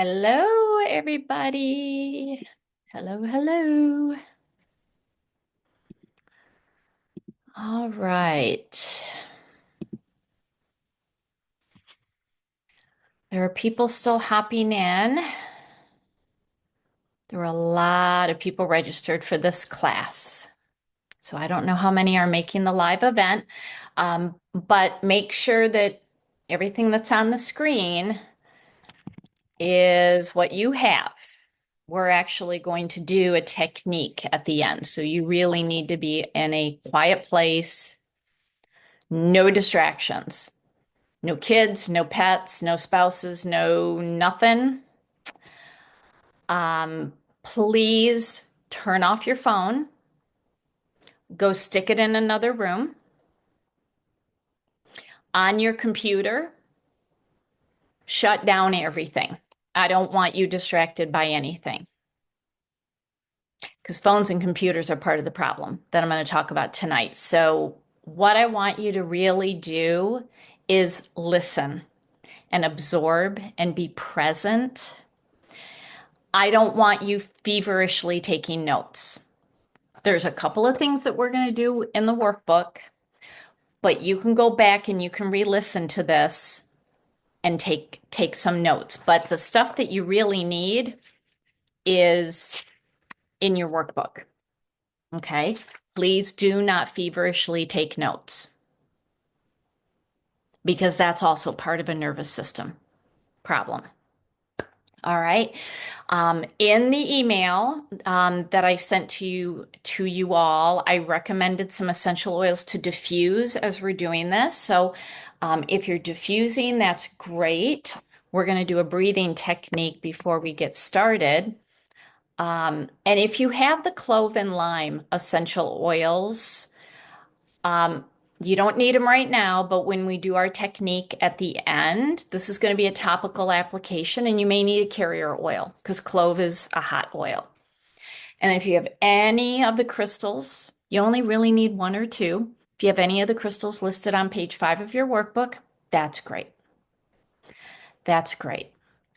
Hello, everybody. Hello, hello. All right. There are people still hopping in. There were a lot of people registered for this class. So I don't know how many are making the live event, but make sure that everything that's on the screen is what you have. We're actually going to do a technique at the end. So you really need to be in a quiet place, no distractions. No kids, no pets, no spouses, no nothing. Please turn off your phone, go stick it in another room. On your computer, shut down everything. I don't want you distracted by anything because phones and computers are part of the problem that I'm going to talk about tonight. So, what I want you to really do is listen and absorb and be present. I don't want you feverishly taking notes. There's a couple of things that we're going to do in the workbook, but you can go back and you can re-listen to this and take some notes. But the stuff that you really need is in your workbook. Okay? Please do not feverishly take notes because that's also part of a nervous system problem. All right. In the email that I sent to you all, I recommended some essential oils to diffuse as we're doing this. So if you're diffusing, that's great. We're going to do a breathing technique before we get started. And if you have the clove and lime essential oils, um, you don't need them right now, but when we do our technique at the end, this is going to be a topical application, and you may need a carrier oil because clove is a hot oil. And if you have any of the crystals, you only really need one or two. If you have any of the crystals listed on page 5 of your workbook, that's great. That's great.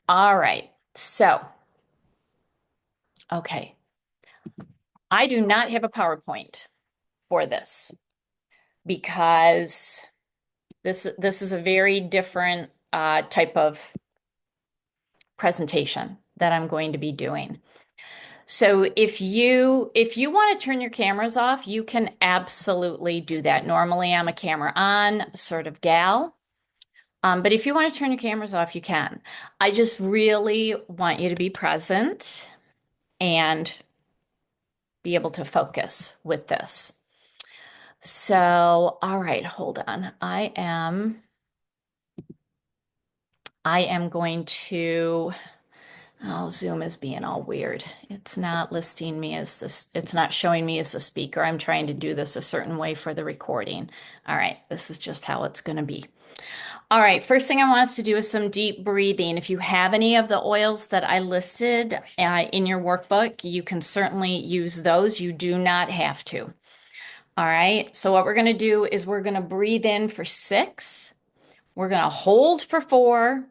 All right. So, okay. I do not have a PowerPoint for this because this is a very different type of presentation that I'm going to be doing. So if you want to turn your cameras off, you can absolutely do that. Normally I'm a camera on sort of gal. But if you want to turn your cameras off, you can. I just really want you to be present and be able to focus with this. So, all right, hold on. I am going to, oh, Zoom is being all weird. It's not listing me as this, it's not showing me as the speaker. I'm trying to do this a certain way for the recording. All right, this is just how it's going to be. All right, first thing I want us to do is some deep breathing. If you have any of the oils that I listed in your workbook, you can certainly use those. You do not have to. All right, so what we're going to do is we're going to breathe in for 6, we're going to hold for 4,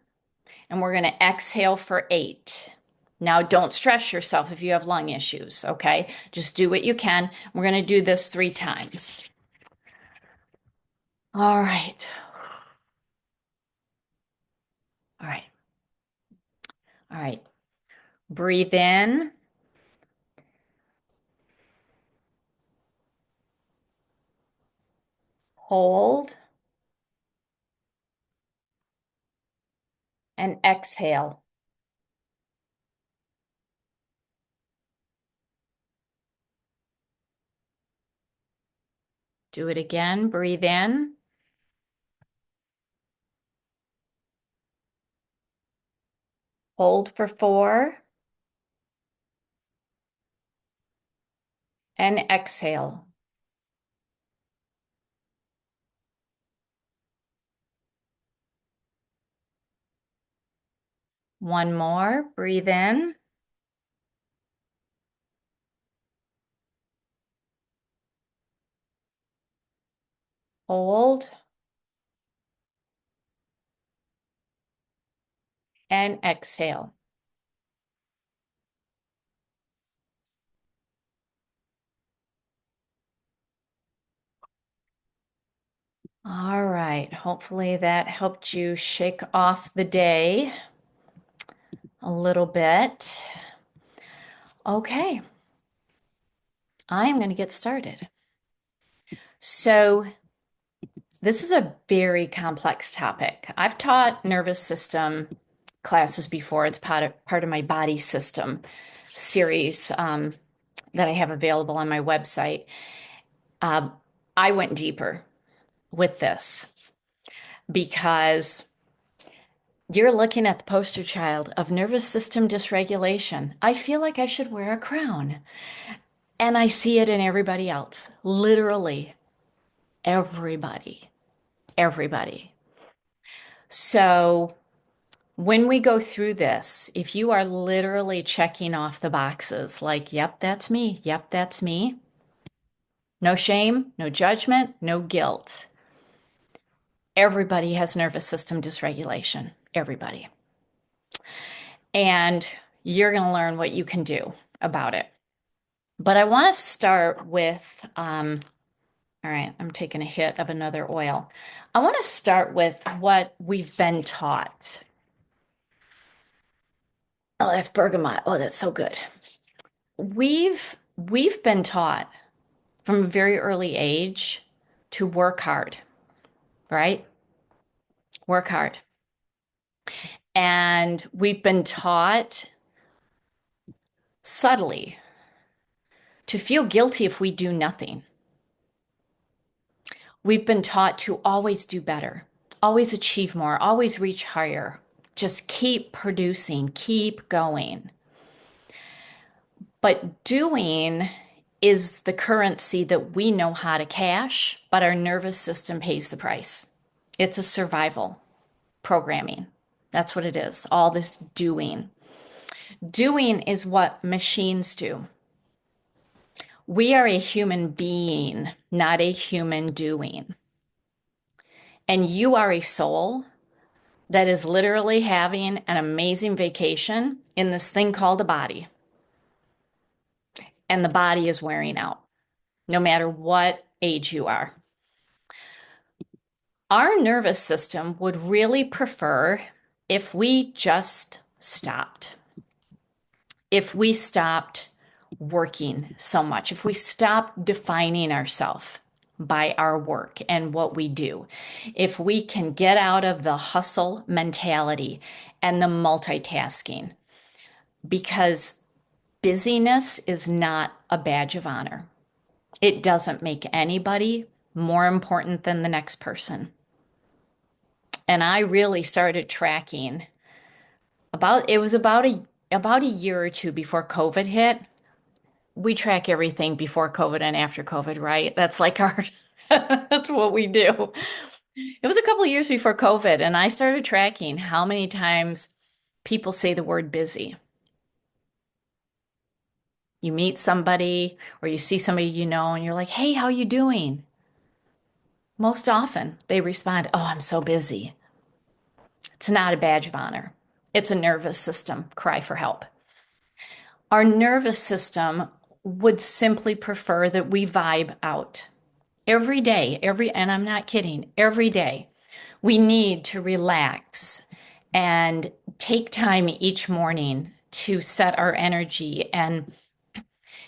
and we're going to exhale for 8. Now, don't stress yourself if you have lung issues, okay? Just do what you can. We're going to do this 3 times. All right. All right. All right. Breathe in, hold, and exhale. Do it again. Breathe in, hold for 4, and exhale. One more. Breathe in, hold, and exhale. All right. Hopefully that helped you shake off the day a little bit. Okay, I'm going to get started. So, this is a very complex topic. I've taught nervous system classes before. It's part of my body system series that I have available on my website. Um, I went deeper with this because you're looking at the poster child of nervous system dysregulation. I feel like I should wear a crown. And I see it in everybody else. Literally everybody. Everybody. So when we go through this, if you are literally checking off the boxes, like, yep, that's me. Yep, that's me. No shame, no judgment, no guilt. Everybody has nervous system dysregulation. Everybody. And you're going to learn what you can do about it. But I want to start with, all right, I'm taking a hit of another oil. I want to start with what we've been taught. Oh, that's bergamot. Oh, that's so good. We've been taught from a very early age to work hard, right? Work hard. And we've been taught subtly to feel guilty if we do nothing. We've been taught to always do better, always achieve more, always reach higher. Just keep producing, keep going. But doing is the currency that we know how to cash, but our nervous system pays the price. It's a survival programming. That's what it is. All this doing. Doing is what machines do. We are a human being, not a human doing. And you are a soul that is literally having an amazing vacation in this thing called a body. And the body is wearing out, no matter what age you are. Our nervous system would really prefer if we just stopped. If we stopped working so much, if we stopped defining ourselves by our work and what we do, if we can get out of the hustle mentality and the multitasking, because busyness is not a badge of honor. It doesn't make anybody more important than the next person. And I really started tracking it was about a year or two before COVID hit. We track everything before COVID and after COVID, right? That's like our that's what we do. It was a couple of years before COVID, and I started tracking how many times people say the word busy. You meet somebody or you see somebody you know and you're like, "Hey, how you doing?" Most often they respond, "Oh, I'm so busy." It's not a badge of honor. It's a nervous system cry for help. Our nervous system would simply prefer that we vibe out every day, and I'm not kidding, every day. We need to relax and take time each morning to set our energy and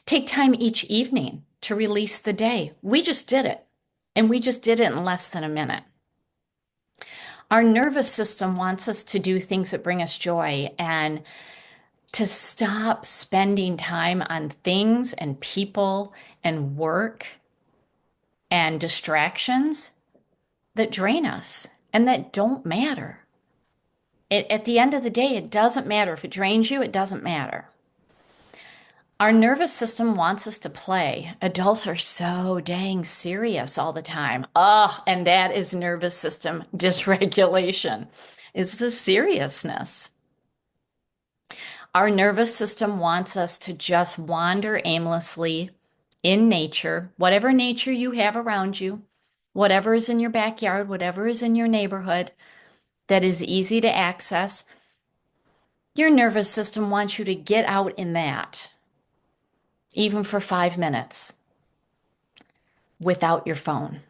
take time each evening to release the day. We just did it, and we just did it in less than a minute. Our nervous system wants us to do things that bring us joy and to stop spending time on things and people and work and distractions that drain us and that don't matter. At the end of the day, it doesn't matter. If it drains you, it doesn't matter. Our nervous system wants us to play. Adults are so dang serious all the time. Oh, and that is nervous system dysregulation, is the seriousness. Our nervous system wants us to just wander aimlessly in nature, whatever nature you have around you, whatever is in your backyard, whatever is in your neighborhood that is easy to access. Your nervous system wants you to get out in that, even for 5 minutes, without your phone.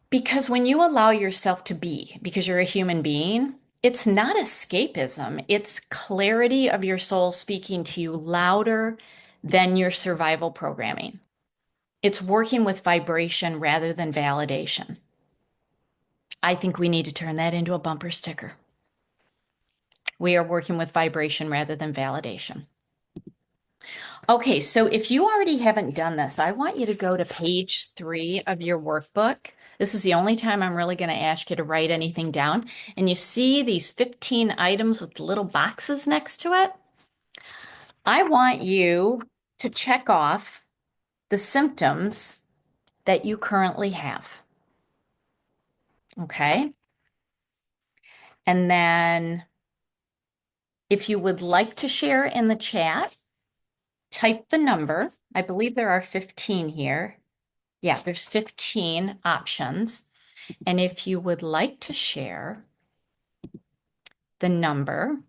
Because when you allow yourself to be, because you're a human being, it's not escapism, it's clarity of your soul speaking to you louder than your survival programming. It's working with vibration rather than validation. I think we need to turn that into a bumper sticker. We are working with vibration rather than validation. Okay, so if you already haven't done this, I want you to go to page 3 of your workbook. This is the only time I'm really going to ask you to write anything down. And you see these 15 items with little boxes next to it? I want you to check off the symptoms that you currently have. Okay? And then if you would like to share in the chat, type the number. I believe there are 15 here. Yeah, there's 15 options. And if you would like to share the number,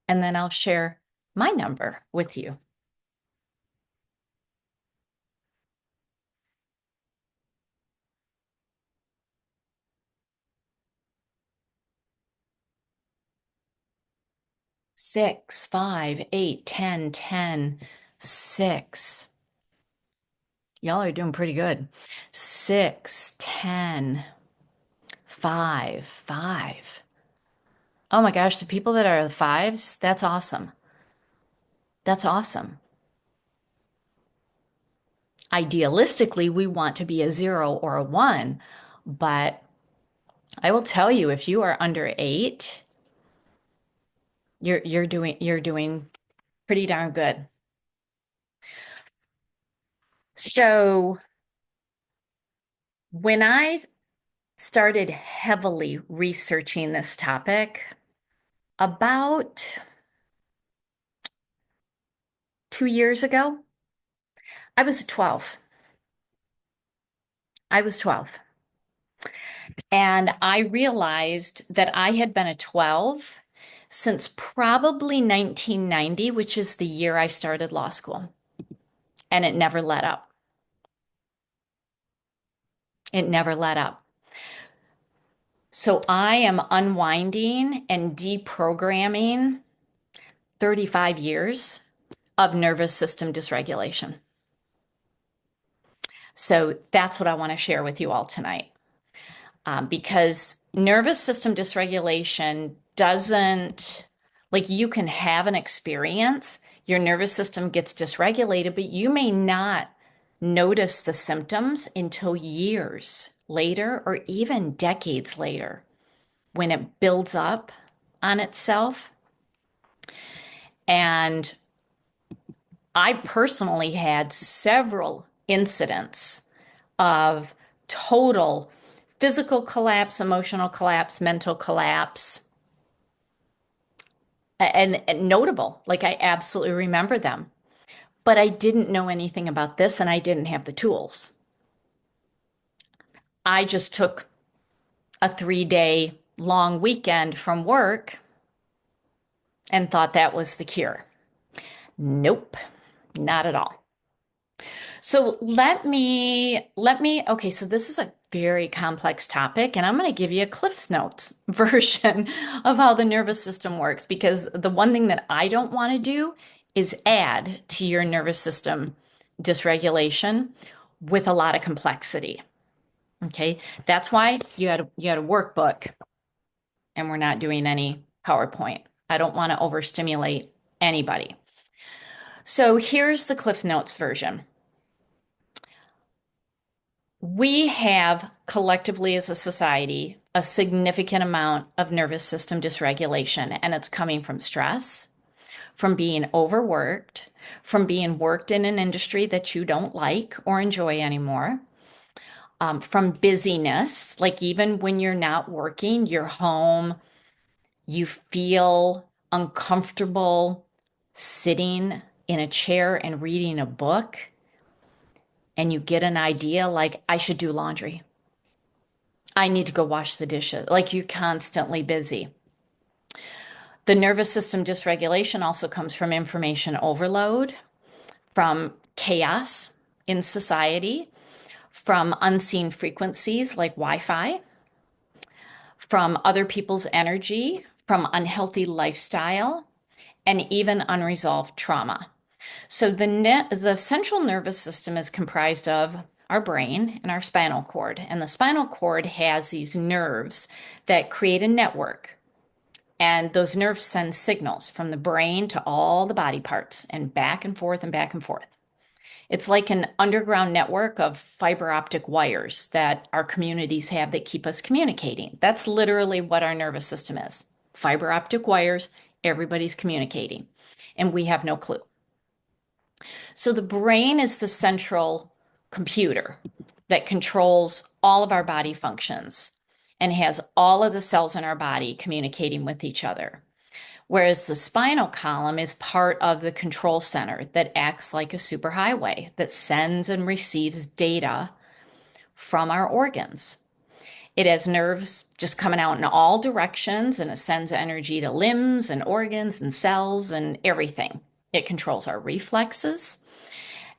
and then I'll share my number with you. Six, five, eight, 10, 10, 6. Y'all are doing pretty good. 6, 10, 5, 5. Oh my gosh, the people that are the fives, that's awesome. That's awesome. Idealistically, we want to be a 0 or a 1, but I will tell you, if you are under 8, you're doing pretty darn good. So when I started heavily researching this topic about 2 years ago, I was 12. I was 12. And I realized that I had been a 12 since probably 1990, which is the year I started law school. And it never let up. It never let up. So I am unwinding and deprogramming 35 years of nervous system dysregulation. So that's what I want to share with you all tonight. Because nervous system dysregulation doesn't, like, you can have an experience, your nervous system gets dysregulated, but you may not notice the symptoms until years later or even decades later when it builds up on itself. And I personally had several incidents of total physical collapse, emotional collapse, mental collapse, and notable. Like, I absolutely remember them. But I didn't know anything about this and I didn't have the tools. I just took a 3-day long weekend from work and thought that was the cure. Nope, not at all. So okay, so this is a very complex topic, and I'm going to give you a Cliff's Notes version of how the nervous system works, because the one thing that I don't want to do is add to your nervous system dysregulation with a lot of complexity. Okay, that's why you had a workbook, and we're not doing any PowerPoint. I don't want to overstimulate anybody. So here's the Cliff Notes version. We have collectively as a society a significant amount of nervous system dysregulation, and it's coming from stress, from being overworked, from being worked in an industry that you don't like or enjoy anymore, from busyness, like even when you're not working, you're home, you feel uncomfortable sitting in a chair and reading a book, and you get an idea like, I should do laundry. I need to go wash the dishes. Like, you're constantly busy. The nervous system dysregulation also comes from information overload. from chaos in society, from unseen frequencies like Wi-Fi, from other people's energy, from unhealthy lifestyle, and even unresolved trauma. So the central nervous system is comprised of our brain and our spinal cord. And the spinal cord has these nerves that create a network. And those nerves send signals from the brain to all the body parts and back and forth and back and forth. It's like an underground network of fiber optic wires that our communities have that keep us communicating. That's literally what our nervous system is. Fiber optic wires, everybody's communicating, and we have no clue. So the brain is the central computer that controls all of our body functions and has all of the cells in our body communicating with each other. Whereas the spinal column is part of the control center that acts like a superhighway that sends and receives data from our organs. It has nerves just coming out in all directions, and it sends energy to limbs and organs and cells and everything. It controls our reflexes.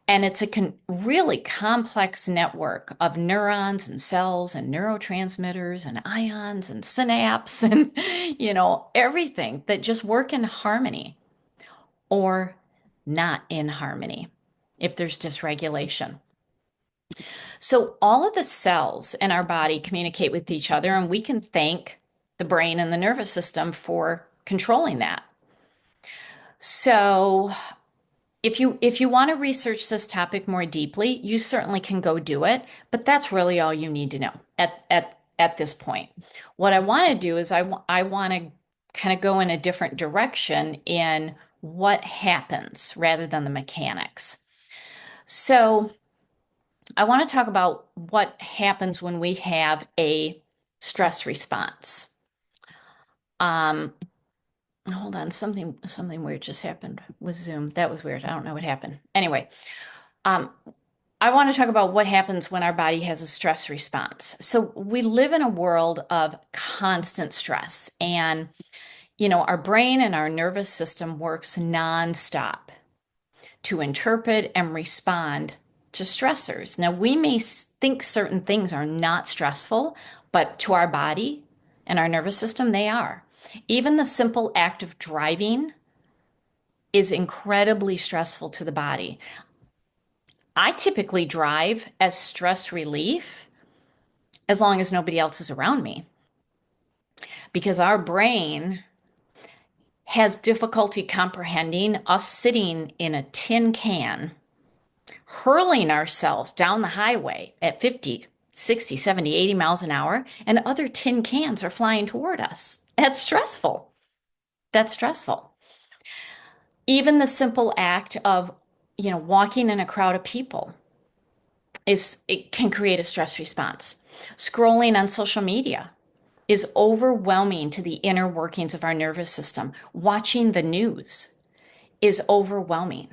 And it's a really complex network of neurons and cells and neurotransmitters and ions and synapses and, everything that just work in harmony or not in harmony if there's dysregulation. So all of the cells in our body communicate with each other, and we can thank the brain and the nervous system for controlling that. So if you want to research this topic more deeply, you certainly can go do it, but that's really all you need to know at this point. What I want to do is I want to kind of go in a different direction in what happens rather than the mechanics. So I want to talk about what happens when we have a stress response. Hold on, something weird just happened with Zoom. That was weird. I don't know what happened. Anyway, I want to talk about what happens when our body has a stress response. So we live in a world of constant stress, and our brain and our nervous system works nonstop to interpret and respond to stressors. Now, we may think certain things are not stressful, but to our body and our nervous system, they are. Even the simple act of driving is incredibly stressful to the body. I typically drive as stress relief as long as nobody else is around me, because our brain has difficulty comprehending us sitting in a tin can, hurling ourselves down the highway at 50, 60, 70, 80 miles an hour, and other tin cans are flying toward us. That's stressful. That's stressful. Even the simple act of, walking in a crowd of people it can create a stress response. Scrolling on social media is overwhelming to the inner workings of our nervous system. Watching the news is overwhelming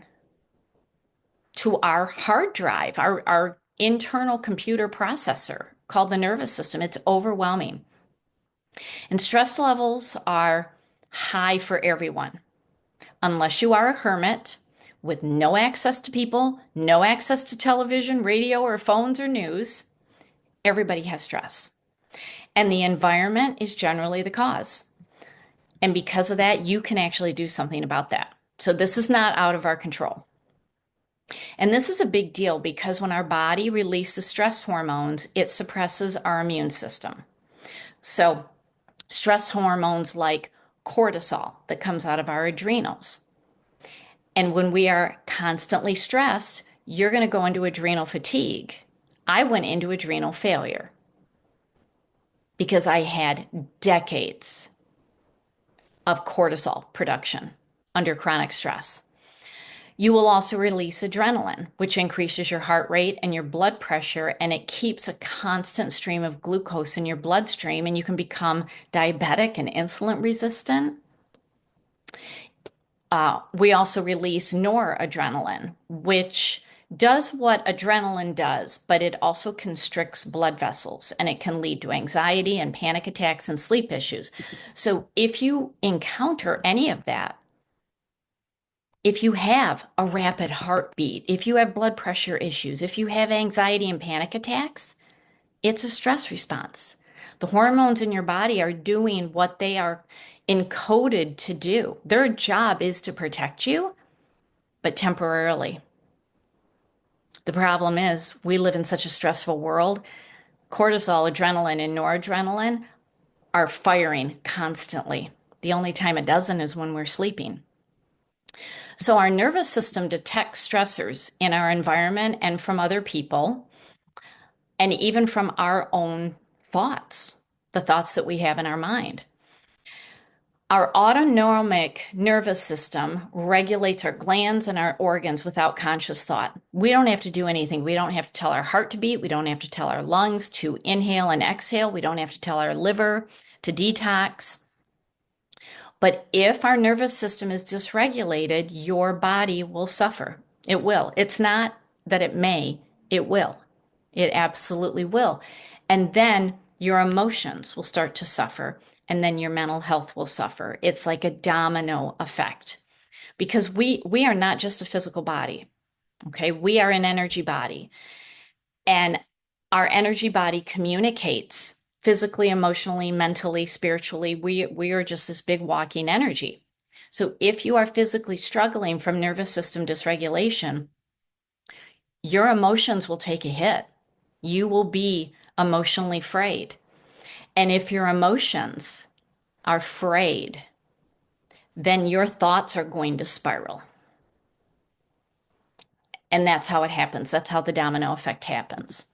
to our hard drive, our internal computer processor called the nervous system. It's overwhelming. And stress levels are high for everyone. Unless you are a hermit with no access to people, no access to television, radio, or phones or news, everybody has stress. And the environment is generally the cause. And because of that, you can actually do something about that. So this is not out of our control. And this is a big deal because when our body releases stress hormones, it suppresses our immune system. So stress hormones like cortisol that comes out of our adrenals. And when we are constantly stressed, you're going to go into adrenal fatigue. I went into adrenal failure because I had decades of cortisol production under chronic stress. You will also release adrenaline, which increases your heart rate and your blood pressure, and it keeps a constant stream of glucose in your bloodstream, and you can become diabetic and insulin resistant. We also release noradrenaline, which does what adrenaline does, but it also constricts blood vessels, and it can lead to anxiety and panic attacks and sleep issues. So if you encounter any of that, If you have a rapid heartbeat, if you have blood pressure issues, if you have anxiety and panic attacks, it's a stress response. The hormones in your body are doing what they are encoded to do. Their job is to protect you, but temporarily. The problem is we live in such a stressful world. Cortisol, adrenaline, and noradrenaline are firing constantly. The only time it doesn't is when we're sleeping. So our nervous system detects stressors in our environment and from other people, and even from our own thoughts, the thoughts that we have in our mind. Our autonomic nervous system regulates our glands and our organs without conscious thought. We don't have to do anything. We don't have to tell our heart to beat. We don't have to tell our lungs to inhale and exhale. We don't have to tell our liver to detox. But if our nervous system is dysregulated, your body will suffer. It will. It's not that it may, it will. It absolutely will. And then your emotions will start to suffer, and then your mental health will suffer. It's like a domino effect because we are not just a physical body. Okay? We are an energy body. And our energy body communicates physically, emotionally, mentally, spiritually. We are just this big walking energy. So if you are physically struggling from nervous system dysregulation, your emotions will take a hit. You will be emotionally frayed. And if your emotions are frayed, then your thoughts are going to spiral. And that's how it happens. That's how the domino effect happens.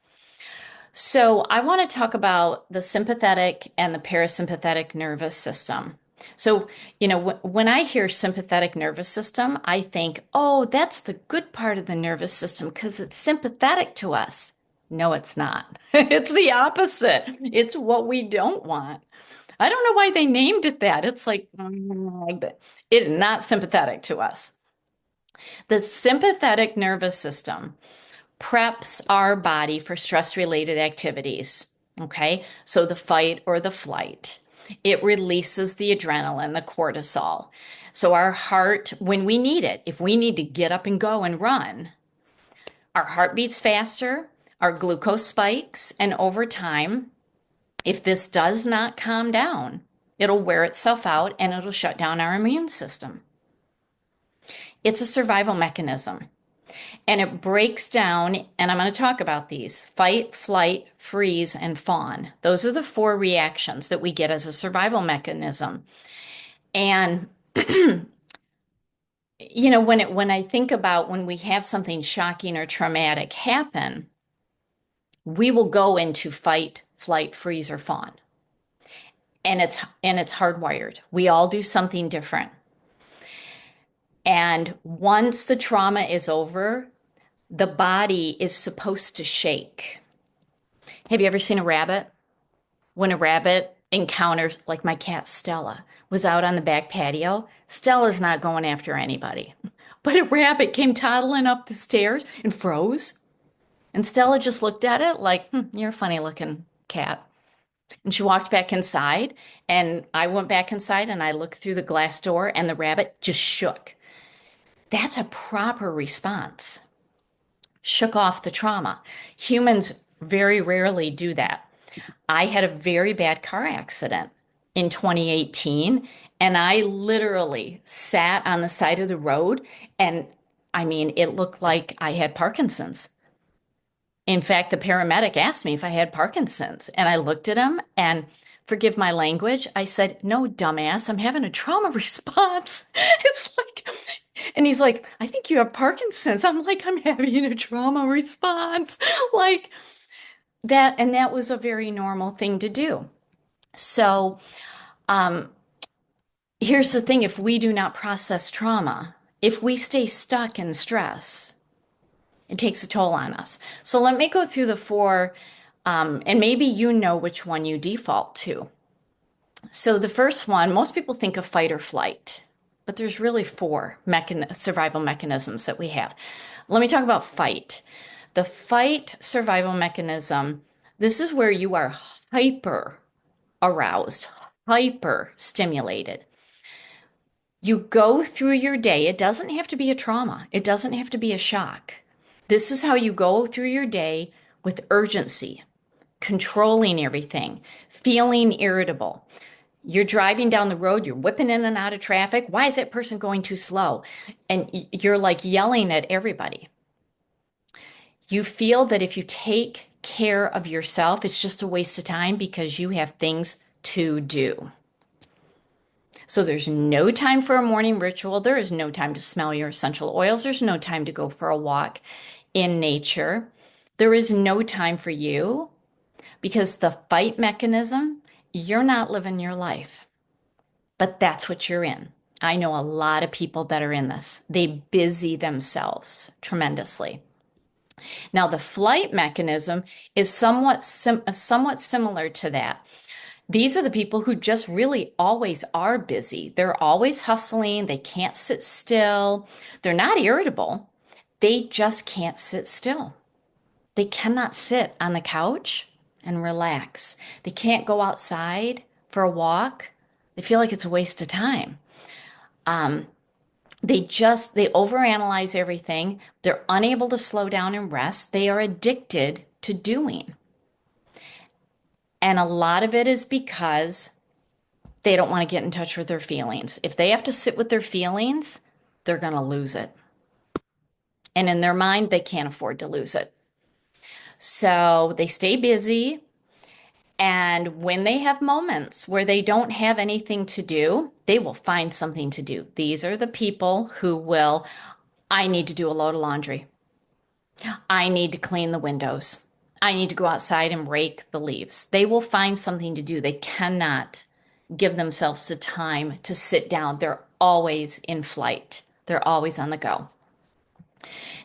So I want to talk about the sympathetic and the parasympathetic nervous system. So, when I hear sympathetic nervous system, I think, oh, that's the good part of the nervous system because it's sympathetic to us. No, it's not. It's the opposite. It's what we don't want. I don't know why they named it that. It's like, it's not sympathetic to us. The sympathetic nervous system preps our body for stress related activities. Okay. So the fight or the flight, it releases the adrenaline, the cortisol. So our heart, when we need it, if we need to get up and go and run, our heart beats faster, our glucose spikes, and over time, if this does not calm down, it'll wear itself out and it'll shut down our immune system. It's a survival mechanism. And it breaks down, and I'm going to talk about these: fight, flight, freeze, and fawn. Those are the four reactions that we get as a survival mechanism. And when I think about when we have something shocking or traumatic happen, we will go into fight, flight, freeze, or fawn. And it's hardwired. We all do something different. And once the trauma is over, the body is supposed to shake. Have you ever seen a rabbit? When a rabbit encounters, like my cat Stella was out on the back patio, Stella's not going after anybody. But a rabbit came toddling up the stairs and froze. And Stella just looked at it like, you're a funny looking cat. And she walked back inside, and I went back inside and I looked through the glass door, and the rabbit just shook. That's a proper response. Shook off the trauma. Humans very rarely do that. I had a very bad car accident in 2018, and I literally sat on the side of the road, and I mean, it looked like I had Parkinson's. In fact, the paramedic asked me if I had Parkinson's, and I looked at him and, forgive my language, I said, "No, dumbass, I'm having a trauma response." It's like, and he's like, "I think you have Parkinson's." I'm like, "I'm having a trauma response." Like that, and that was a very normal thing to do. So, um, here's the thing: if we do not process trauma, if we stay stuck in stress, it takes a toll on us. So let me go through the four, and maybe you know which one you default to. So the first one, most people think of fight or flight, but there's really four survival mechanisms that we have. Let me talk about fight. The fight survival mechanism, this is where you are hyper aroused, hyper stimulated. You go through your day. It doesn't have to be a trauma. It doesn't have to be a shock. This is how you go through your day with urgency, controlling everything, feeling irritable. You're driving down the road, you're whipping in and out of traffic. Why is that person going too slow? And you're like yelling at everybody. You feel that if you take care of yourself, it's just a waste of time because you have things to do. So there's no time for a morning ritual. There is no time to smell your essential oils. There's no time to go for a walk in nature. There is no time for you because the fight mechanism, you're not living your life, but that's what you're in. I know a lot of people that are in this. They busy themselves tremendously. Now, the flight mechanism is somewhat similar to that. These are the people who just really always are busy. They're always hustling. They can't sit still. They're not irritable. They just can't sit still. They cannot sit on the couch and relax. They can't go outside for a walk. They feel like it's a waste of time. They overanalyze everything. They're unable to slow down and rest. They are addicted to doing. And a lot of it is because they don't want to get in touch with their feelings. If they have to sit with their feelings, they're going to lose it. And in their mind, they can't afford to lose it. So they stay busy. And when they have moments where they don't have anything to do, they will find something to do. These are the people who will, I need to do a load of laundry. I need to clean the windows. I need to go outside and rake the leaves. They will find something to do. They cannot give themselves the time to sit down. They're always in flight. They're always on the go.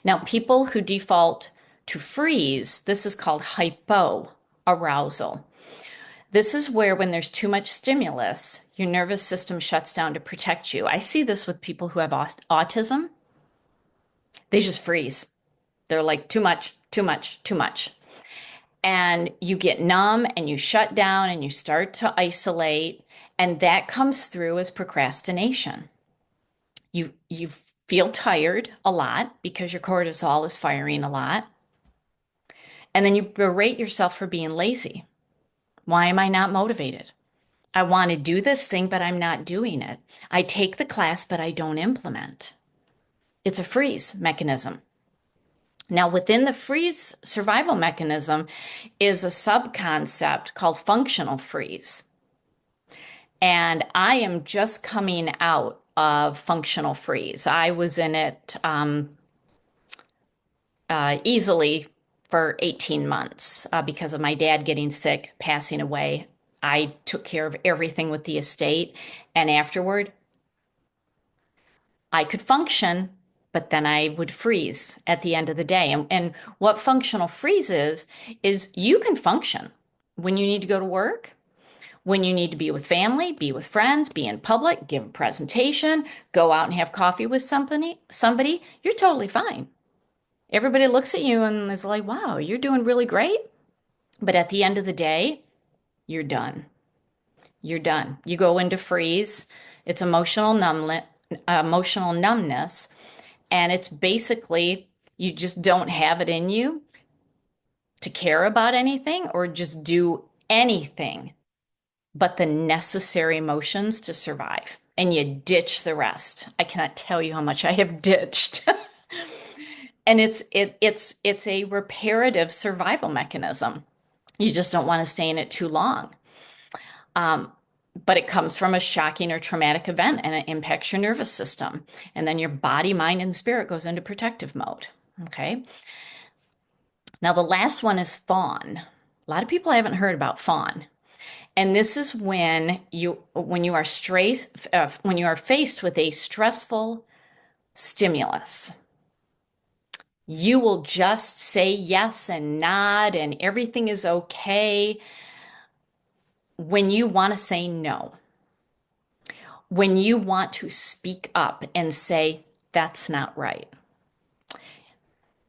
Now, people who default to freeze, this is called hypoarousal. This is where, when there's too much stimulus, your nervous system shuts down to protect you. I see this with people who have autism. They just freeze. They're like, too much, too much, too much. And you get numb and you shut down and you start to isolate. And that comes through as procrastination. You feel tired a lot because your cortisol is firing a lot. And then you berate yourself for being lazy. Why am I not motivated? I want to do this thing, but I'm not doing it. I take the class, but I don't implement. It's a freeze mechanism. Now, within the freeze survival mechanism is a subconcept called functional freeze. And I am just coming out of functional freeze. I was in it easily for 18 months because of my dad getting sick, passing away. I took care of everything with the estate. And afterward, I could function, but then I would freeze at the end of the day. And what functional freeze is you can function when you need to go to work, when you need to be with family, be with friends, be in public, give a presentation, go out and have coffee with somebody, you're totally fine. Everybody looks at you and is like, wow, you're doing really great. But at the end of the day, you're done. You're done. You go into freeze. It's emotional numbness. And it's basically you just don't have it in you to care about anything or just do anything but the necessary motions to survive. And you ditch the rest. I cannot tell you how much I have ditched. And it's a reparative survival mechanism. You just don't want to stay in it too long. But it comes from a shocking or traumatic event and it impacts your nervous system. And then your body, mind, and spirit goes into protective mode. Okay. Now, the last one is fawn. A lot of people haven't heard about fawn. And this is when you are faced with a stressful stimulus. You will just say yes and nod and everything is okay when you want to say no. When you want to speak up and say, that's not right.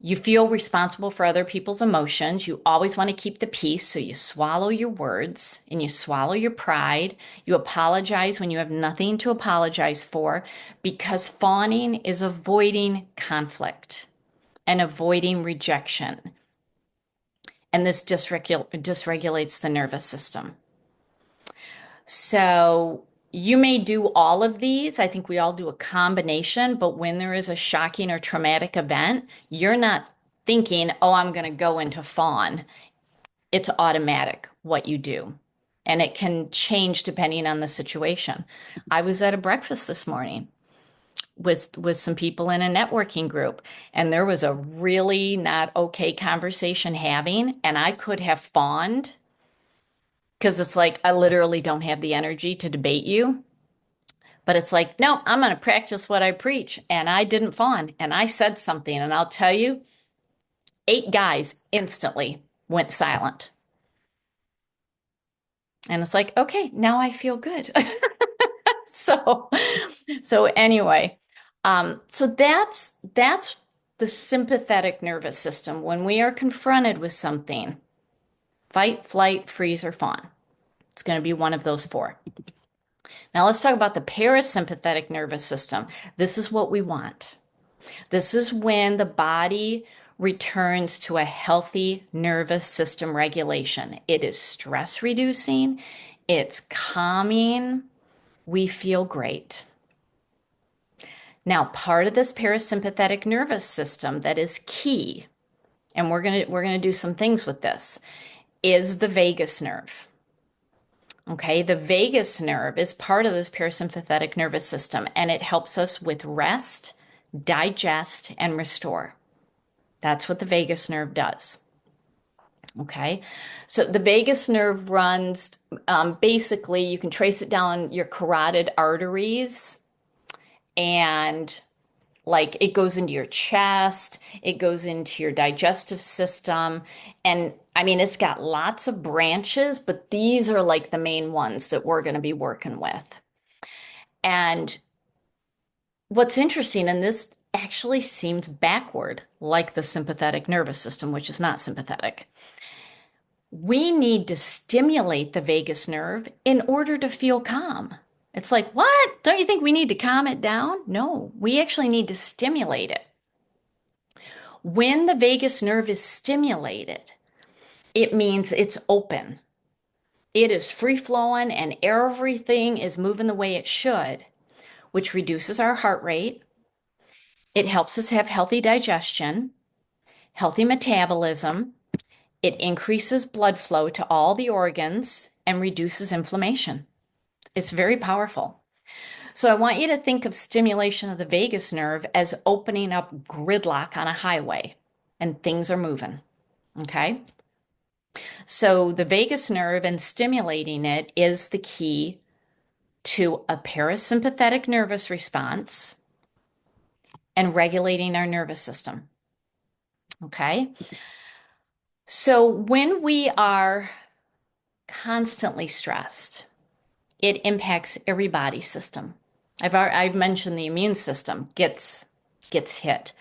You feel responsible for other people's emotions. You always want to keep the peace, so you swallow your words and you swallow your pride. You apologize when you have nothing to apologize for because fawning is avoiding conflict and avoiding rejection. And this dysregulates the nervous system. So you may do all of these. I think we all do a combination, but when there is a shocking or traumatic event, you're not thinking, oh, I'm going to go into fawn. It's automatic what you do. And it can change depending on the situation. I was at a breakfast this morning with some people in a networking group, and there was a really not okay conversation having, and I could have fawned because it's like I literally don't have the energy to debate you. But it's like, no, I'm going to practice what I preach. And I didn't fawn. And I said something. And I'll tell you, 8 guys instantly went silent. And it's like, okay, now I feel good. So, so anyway, so that's the sympathetic nervous system. When we are confronted with something, fight, flight, freeze, or fawn. It's going to be one of those 4. Now let's talk about the parasympathetic nervous system. This is what we want. This is when the body returns to a healthy nervous system regulation. It is stress reducing, it's calming, we feel great. Now, part of this parasympathetic nervous system that is key, and we're going to do some things with this, is the vagus nerve. Okay, the vagus nerve is part of this parasympathetic nervous system, and it helps us with rest, digest, and restore. That's what the vagus nerve does. Okay, so the vagus nerve runs basically, you can trace it down your carotid arteries, and like it goes into your chest, it goes into your digestive system. And I mean, it's got lots of branches, but these are like the main ones that we're going to be working with. And what's interesting, and this actually seems backward, like the sympathetic nervous system, which is not sympathetic. We need to stimulate the vagus nerve in order to feel calm. It's like, what? Don't you think we need to calm it down? No, we actually need to stimulate it. When the vagus nerve is stimulated, it means it's open. It is free flowing and everything is moving the way it should, which reduces our heart rate. It helps us have healthy digestion, healthy metabolism. It increases blood flow to all the organs and reduces inflammation. It's very powerful. So I want you to think of stimulation of the vagus nerve as opening up gridlock on a highway and things are moving. Okay? So the vagus nerve and stimulating it is the key to a parasympathetic nervous response and regulating our nervous system. Okay? So when we are constantly stressed, it impacts every body system. I've mentioned the immune system gets hit,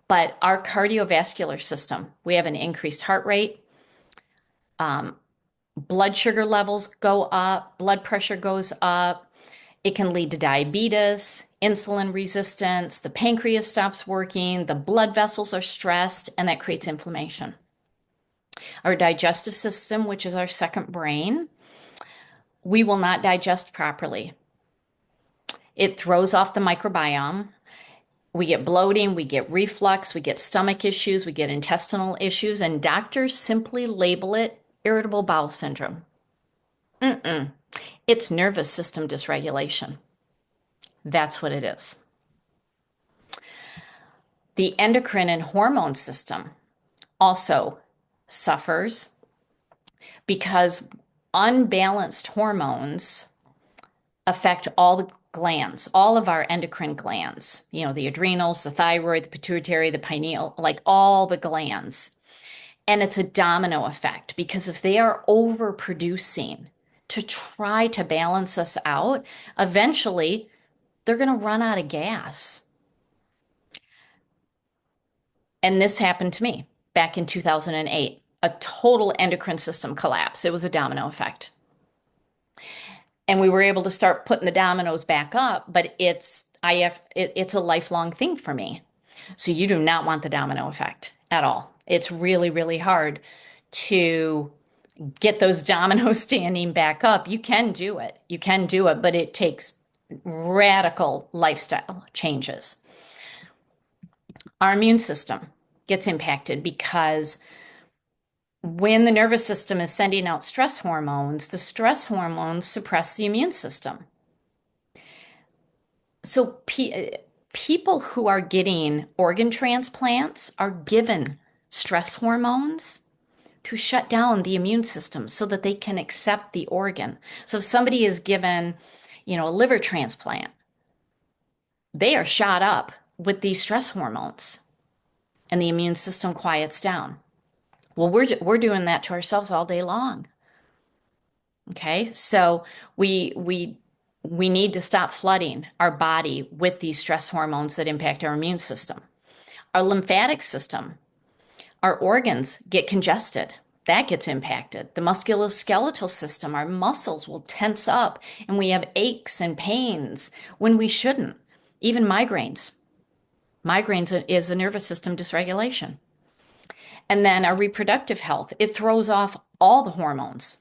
but our cardiovascular system, we have an increased heart rate, blood sugar levels go up, blood pressure goes up. It can lead to diabetes, insulin resistance, the pancreas stops working, the blood vessels are stressed, and that creates inflammation. Our digestive system, which is our second brain, we will not digest properly. It throws off the microbiome. We get bloating, we get reflux, we get stomach issues, we get intestinal issues, and doctors simply label it irritable bowel syndrome. It's nervous system dysregulation. That's what it is. The endocrine and hormone system also suffers because unbalanced hormones affect all the glands, all of our endocrine glands, the adrenals, the thyroid, the pituitary, the pineal, like all the glands. And it's a domino effect because if they are overproducing to try to balance us out, eventually they're going to run out of gas. And this happened to me back in 2008. A total endocrine system collapse. It was a domino effect. And we were able to start putting the dominoes back up, but it's a lifelong thing for me. So you do not want the domino effect at all. It's really, really hard to get those dominoes standing back up. You can do it. You can do it, but it takes radical lifestyle changes. Our immune system gets impacted because when the nervous system is sending out stress hormones, the stress hormones suppress the immune system. So people who are getting organ transplants are given stress hormones to shut down the immune system so that they can accept the organ. So if somebody is given, a liver transplant, they are shot up with these stress hormones and the immune system quiets down. Well, we're doing that to ourselves all day long. Okay? So we need to stop flooding our body with these stress hormones that impact our immune system. Our lymphatic system, our organs get congested. That gets impacted. The musculoskeletal system, our muscles will tense up and we have aches and pains when we shouldn't. Even migraines. Migraines is a nervous system dysregulation. And then our reproductive health, it throws off all the hormones,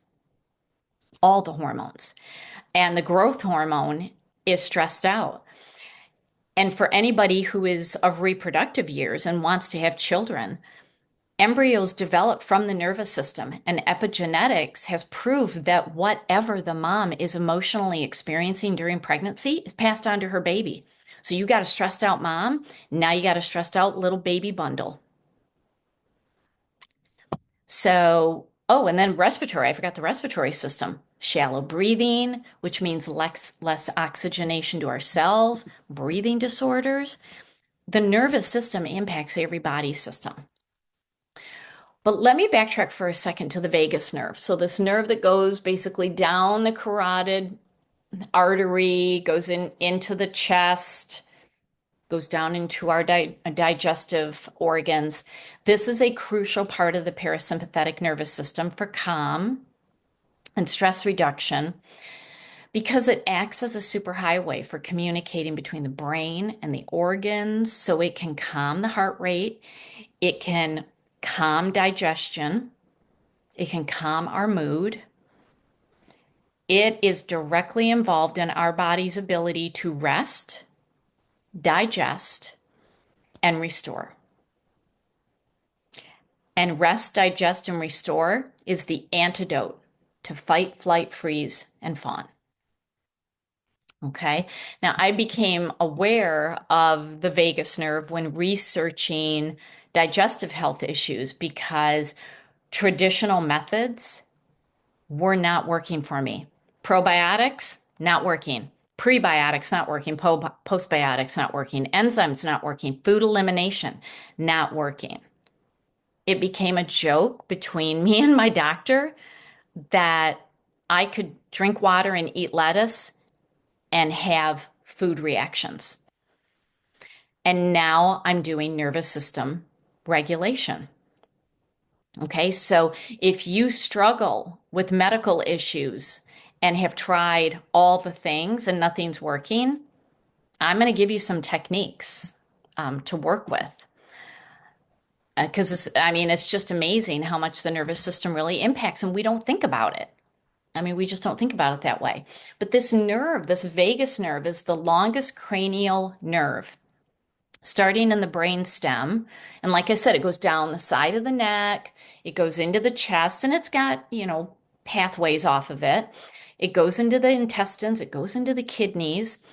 all the hormones. And the growth hormone is stressed out. And for anybody who is of reproductive years and wants to have children, embryos develop from the nervous system, and epigenetics has proved that whatever the mom is emotionally experiencing during pregnancy is passed on to her baby. So you got a stressed out mom, now you got a stressed out little baby bundle. So, oh, and then respiratory, I forgot the respiratory system. Shallow breathing, which means less oxygenation to our cells, breathing disorders. The nervous system impacts every body system. But let me backtrack for a second to the vagus nerve. So this nerve that goes basically down the carotid artery, goes into the chest, goes down into our digestive organs. This is a crucial part of the parasympathetic nervous system for calm and stress reduction because it acts as a superhighway for communicating between the brain and the organs. So it can calm the heart rate, it can calm digestion, it can calm our mood. It is directly involved in our body's ability to rest, digest, and restore. And rest, digest, and restore is the antidote to fight, flight, freeze, and fawn. Okay. Now, I became aware of the vagus nerve when researching digestive health issues because traditional methods were not working for me. Probiotics, not working. Prebiotics, not working. Postbiotics, not working. Enzymes, not working. Food elimination, not working. It became a joke between me and my doctor that I could drink water and eat lettuce and have food reactions. And now I'm doing nervous system regulation. Okay, so if you struggle with medical issues and have tried all the things and nothing's working, I'm going to give you some techniques to work with. Because it's just amazing how much the nervous system really impacts, and we don't think about it. We just don't think about it that way. But this nerve, this vagus nerve, is the longest cranial nerve, starting in the brain stem. And like I said, it goes down the side of the neck, it goes into the chest, and it's got, pathways off of it. It goes into the intestines, it goes into the kidneys,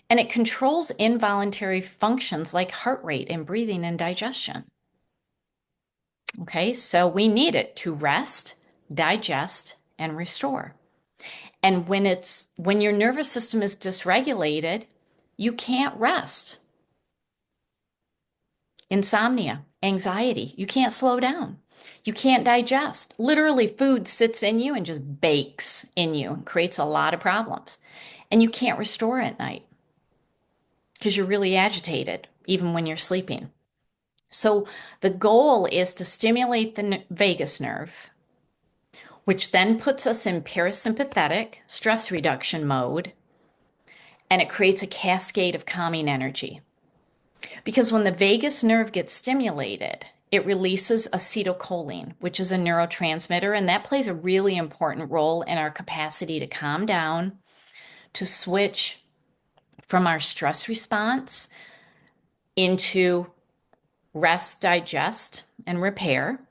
and it controls involuntary functions like heart rate and breathing and digestion. Okay, so we need it to rest, digest, and restore. And when your nervous system is dysregulated, you can't rest. Insomnia, anxiety, you can't slow down. You can't digest. Literally, food sits in you and just bakes in you and creates a lot of problems. And you can't restore at night because you're really agitated, even when you're sleeping. So the goal is to stimulate the vagus nerve, which then puts us in parasympathetic stress reduction mode, and it creates a cascade of calming energy. Because when the vagus nerve gets stimulated, it releases acetylcholine, which is a neurotransmitter, and that plays a really important role in our capacity to calm down, to switch from our stress response into rest, digest, and repair.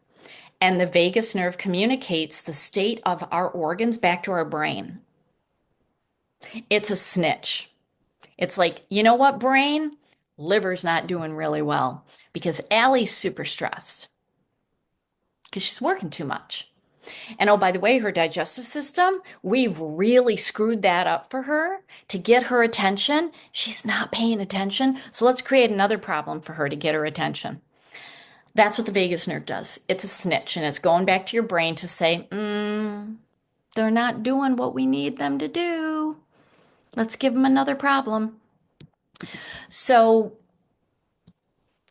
And the vagus nerve communicates the state of our organs back to our brain. It's a snitch. It's like, you know what, brain? Liver's not doing really well because Allie's super stressed because she's working too much. And oh, by the way, her digestive system, we've really screwed that up for her to get her attention. She's not paying attention. So let's create another problem for her to get her attention. That's what the vagus nerve does. It's a snitch, and it's going back to your brain to say, they're not doing what we need them to do. Let's give them another problem. So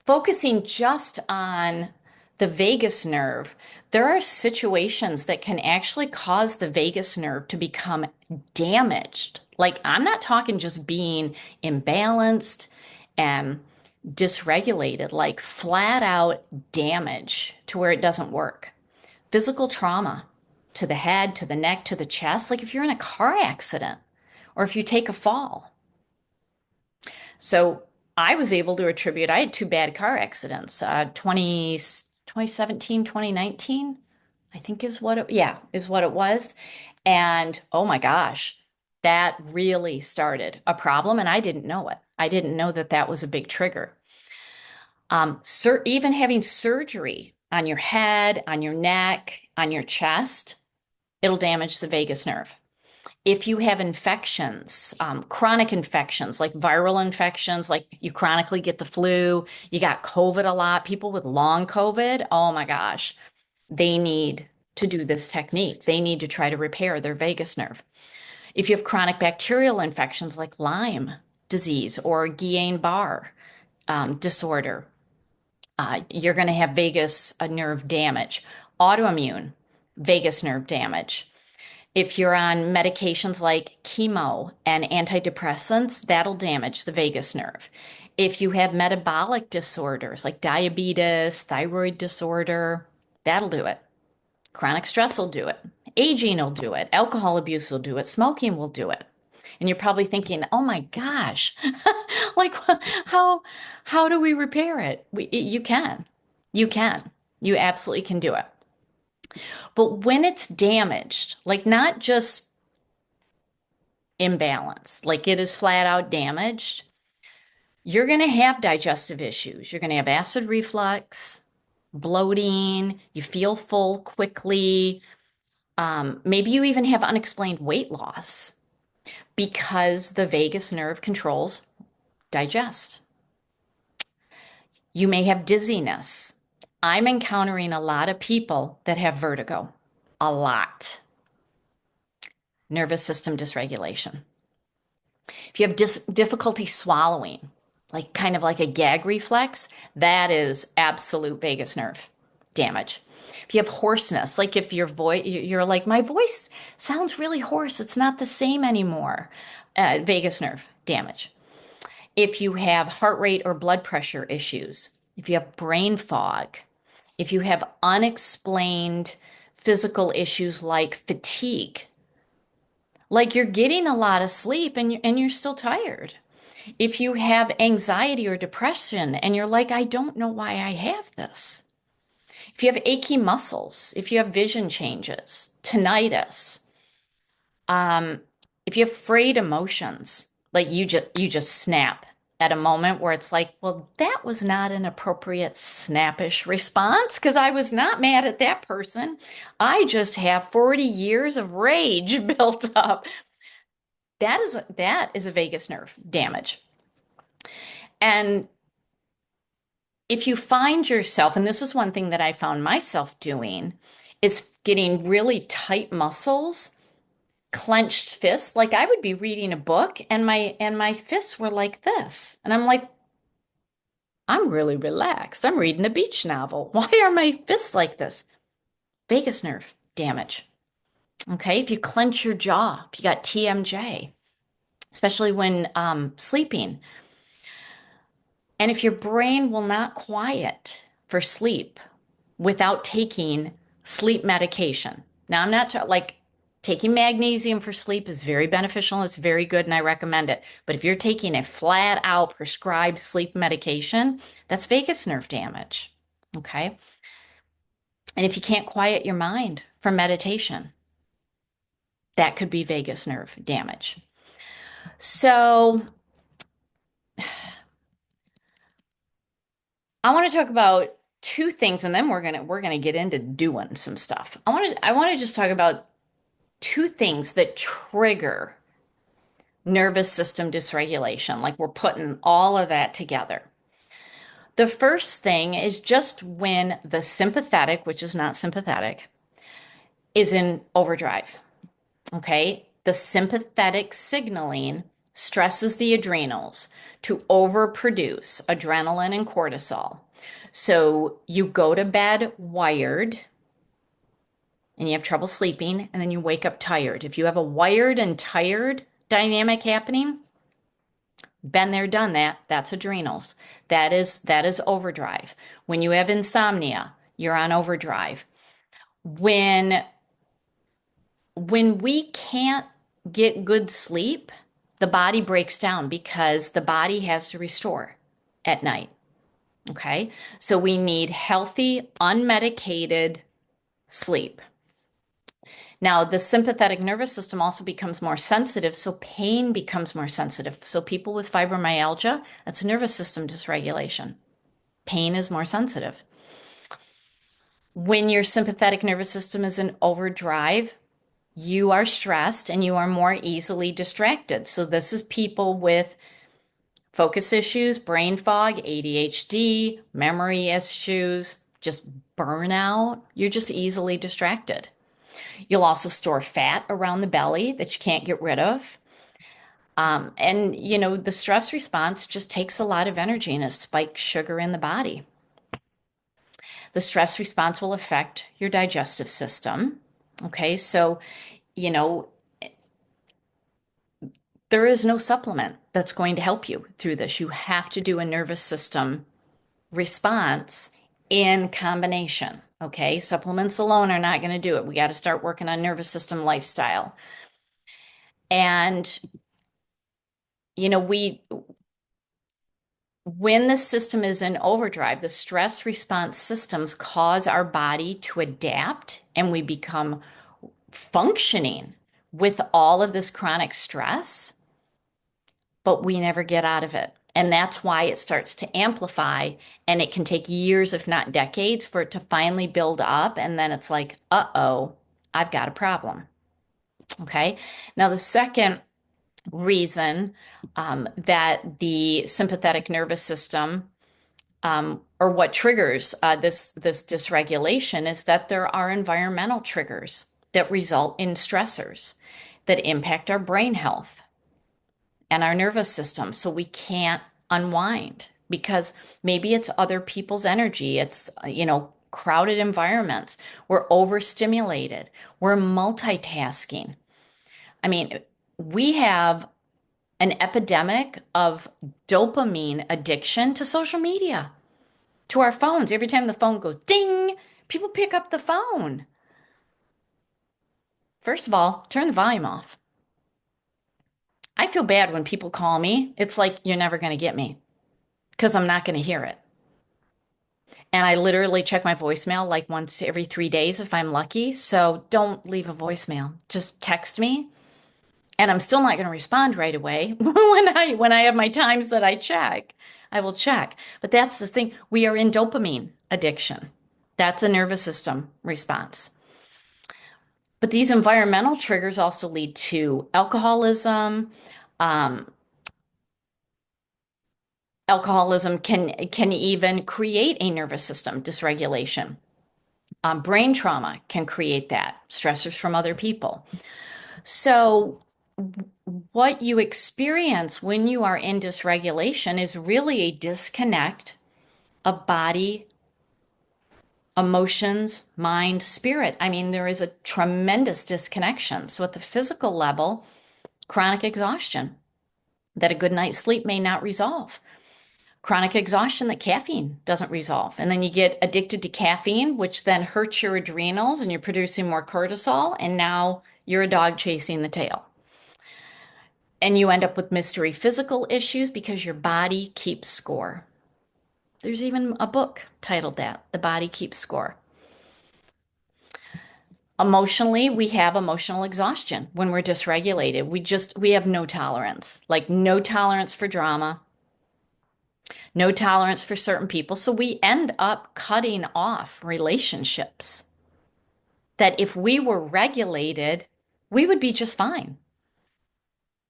focusing just on the vagus nerve, there are situations that can actually cause the vagus nerve to become damaged. Like, I'm not talking just being imbalanced and dysregulated, like flat out damage to where it doesn't work. Physical trauma to the head, to the neck, to the chest, like if you're in a car accident or if you take a fall. So I was able to attribute, I had two bad car accidents, 2017, 2019, I think is what it, yeah, is what it was. And oh my gosh, that really started a problem and I didn't know it. I didn't know that that was a big trigger. Even having surgery on your head, on your neck, on your chest, it'll damage the vagus nerve. If you have infections, chronic infections, like viral infections, like you chronically get the flu, you got COVID a lot, people with long COVID, oh my gosh, they need to do this technique. They need to try to repair their vagus nerve. If you have chronic bacterial infections like Lyme disease or Guillain-Barré disorder, you're going to have vagus nerve damage. Autoimmune vagus nerve damage. If you're on medications like chemo and antidepressants, that'll damage the vagus nerve. If you have metabolic disorders like diabetes, thyroid disorder, that'll do it. Chronic stress will do it. Aging will do it. Alcohol abuse will do it. Smoking will do it. And you're probably thinking, "Oh my gosh, like how how do we repair it?" You can. You can. You absolutely can do it. But when it's damaged, like not just imbalance, like it is flat out damaged, you're going to have digestive issues. You're going to have acid reflux, bloating, you feel full quickly. Maybe you even have unexplained weight loss because the vagus nerve controls digest. You may have dizziness. I'm encountering a lot of people that have vertigo, a lot. Nervous system dysregulation. If you have difficulty swallowing, like kind of like a gag reflex, that is absolute vagus nerve damage. If you have hoarseness, like if your voice, you're like, my voice sounds really hoarse, it's not the same anymore, vagus nerve damage. If you have heart rate or blood pressure issues, if you have brain fog, if you have unexplained physical issues like fatigue, like you're getting a lot of sleep and you're still tired. If you have anxiety or depression and you're like, I don't know why I have this. If you have achy muscles, if you have vision changes, tinnitus, um, if you have frayed emotions, like you just snap at a moment where it's like, well, that was not an appropriate snappish response because I was not mad at that person. I just have 40 years of rage built up. That is a vagus nerve damage. And if you find yourself, and this is one thing that I found myself doing, is getting really tight muscles, clenched fists. Like I would be reading a book and my fists were like this. And I'm like, I'm really relaxed. I'm reading a beach novel. Why are my fists like this? Vagus nerve damage. Okay, if you clench your jaw, if you got TMJ, especially when sleeping, and if your brain will not quiet for sleep without taking sleep medication. Now, I'm not like taking magnesium for sleep is very beneficial. It's very good, and I recommend it. But if you're taking a flat out prescribed sleep medication, that's vagus nerve damage. Okay. And if you can't quiet your mind from meditation, that could be vagus nerve damage. So I want to talk about two things, and then we're gonna get into doing some stuff. I want to just talk about two things that trigger nervous system dysregulation. Like we're putting all of that together. The first thing is just when the sympathetic, which is not sympathetic, is in overdrive. Okay. The sympathetic signaling stresses the adrenals to overproduce adrenaline and cortisol. So you go to bed wired and you have trouble sleeping, and then you wake up tired. If you have a wired and tired dynamic happening, been there, done that. That's adrenals. That is overdrive. When you have insomnia, you're on overdrive. When when we can't get good sleep, the body breaks down because the body has to restore at night. Okay? So we need healthy, unmedicated sleep. Now, the sympathetic nervous system also becomes more sensitive, so pain becomes more sensitive. So, people with fibromyalgia, that's nervous system dysregulation. Pain is more sensitive. When your sympathetic nervous system is in overdrive, you are stressed and you are more easily distracted. So, this is people with focus issues, brain fog, ADHD, memory issues, just burnout. You're just easily distracted. You'll also store fat around the belly that you can't get rid of. And, the stress response just takes a lot of energy and it spikes sugar in the body. The stress response will affect your digestive system. Okay, so, you know, there is no supplement that's going to help you through this. You have to do a nervous system response in combination. Okay, supplements alone are not going to do it. We got to start working on nervous system lifestyle. And, we when the system is in overdrive, the stress response systems cause our body to adapt and we become functioning with all of this chronic stress, but we never get out of it. And that's why it starts to amplify, and it can take years, if not decades, for it to finally build up. And then it's like, uh-oh, I've got a problem. Okay. Now, the second reason that the sympathetic nervous system or what triggers this dysregulation is that there are environmental triggers that result in stressors that impact our brain health and our nervous system. So we can't unwind because maybe it's other people's energy. It's, crowded environments. We're overstimulated. We're multitasking. I mean, we have an epidemic of dopamine addiction to social media, to our phones. Every time the phone goes ding, people pick up the phone. First of all, turn the volume off. I feel bad when people call me. It's like you're never going to get me because I'm not going to hear it. And I literally check my voicemail like once every 3 days if I'm lucky. So don't leave a voicemail. Just text me. And I'm still not going to respond right away when I have my times that I check. I will check. But that's the thing. We are in dopamine addiction. That's a nervous system response. But these environmental triggers also lead to alcoholism. Um, Alcoholism can even create a nervous system dysregulation. Brain trauma can create that, stressors from other people. So what you experience when you are in dysregulation is really a disconnect of body, emotions, mind, spirit. I mean, there is a tremendous disconnection. So, at the physical level, chronic exhaustion that a good night's sleep may not resolve. Chronic exhaustion that caffeine doesn't resolve. And then you get addicted to caffeine, which then hurts your adrenals and you're producing more cortisol. And now you're a dog chasing the tail. And you end up with mystery physical issues because your body keeps score. There's even a book titled that, The Body Keeps Score. Emotionally, we have emotional exhaustion when we're dysregulated. We have no tolerance, like no tolerance for drama, no tolerance for certain people. So we end up cutting off relationships that if we were regulated, we would be just fine.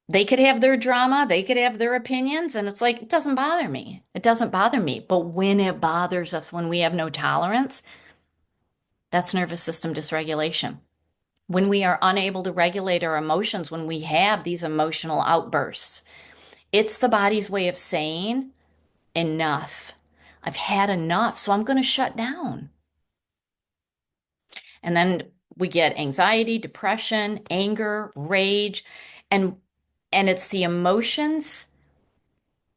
They could have their drama, they could have their opinions, and it's like, it doesn't bother me. It doesn't bother me. But when it bothers us, when we have no tolerance, that's nervous system dysregulation. When we are unable to regulate our emotions, when we have these emotional outbursts, it's the body's way of saying, enough. I've had enough, so I'm going to shut down. And then we get anxiety, depression, anger, rage, and it's the emotions.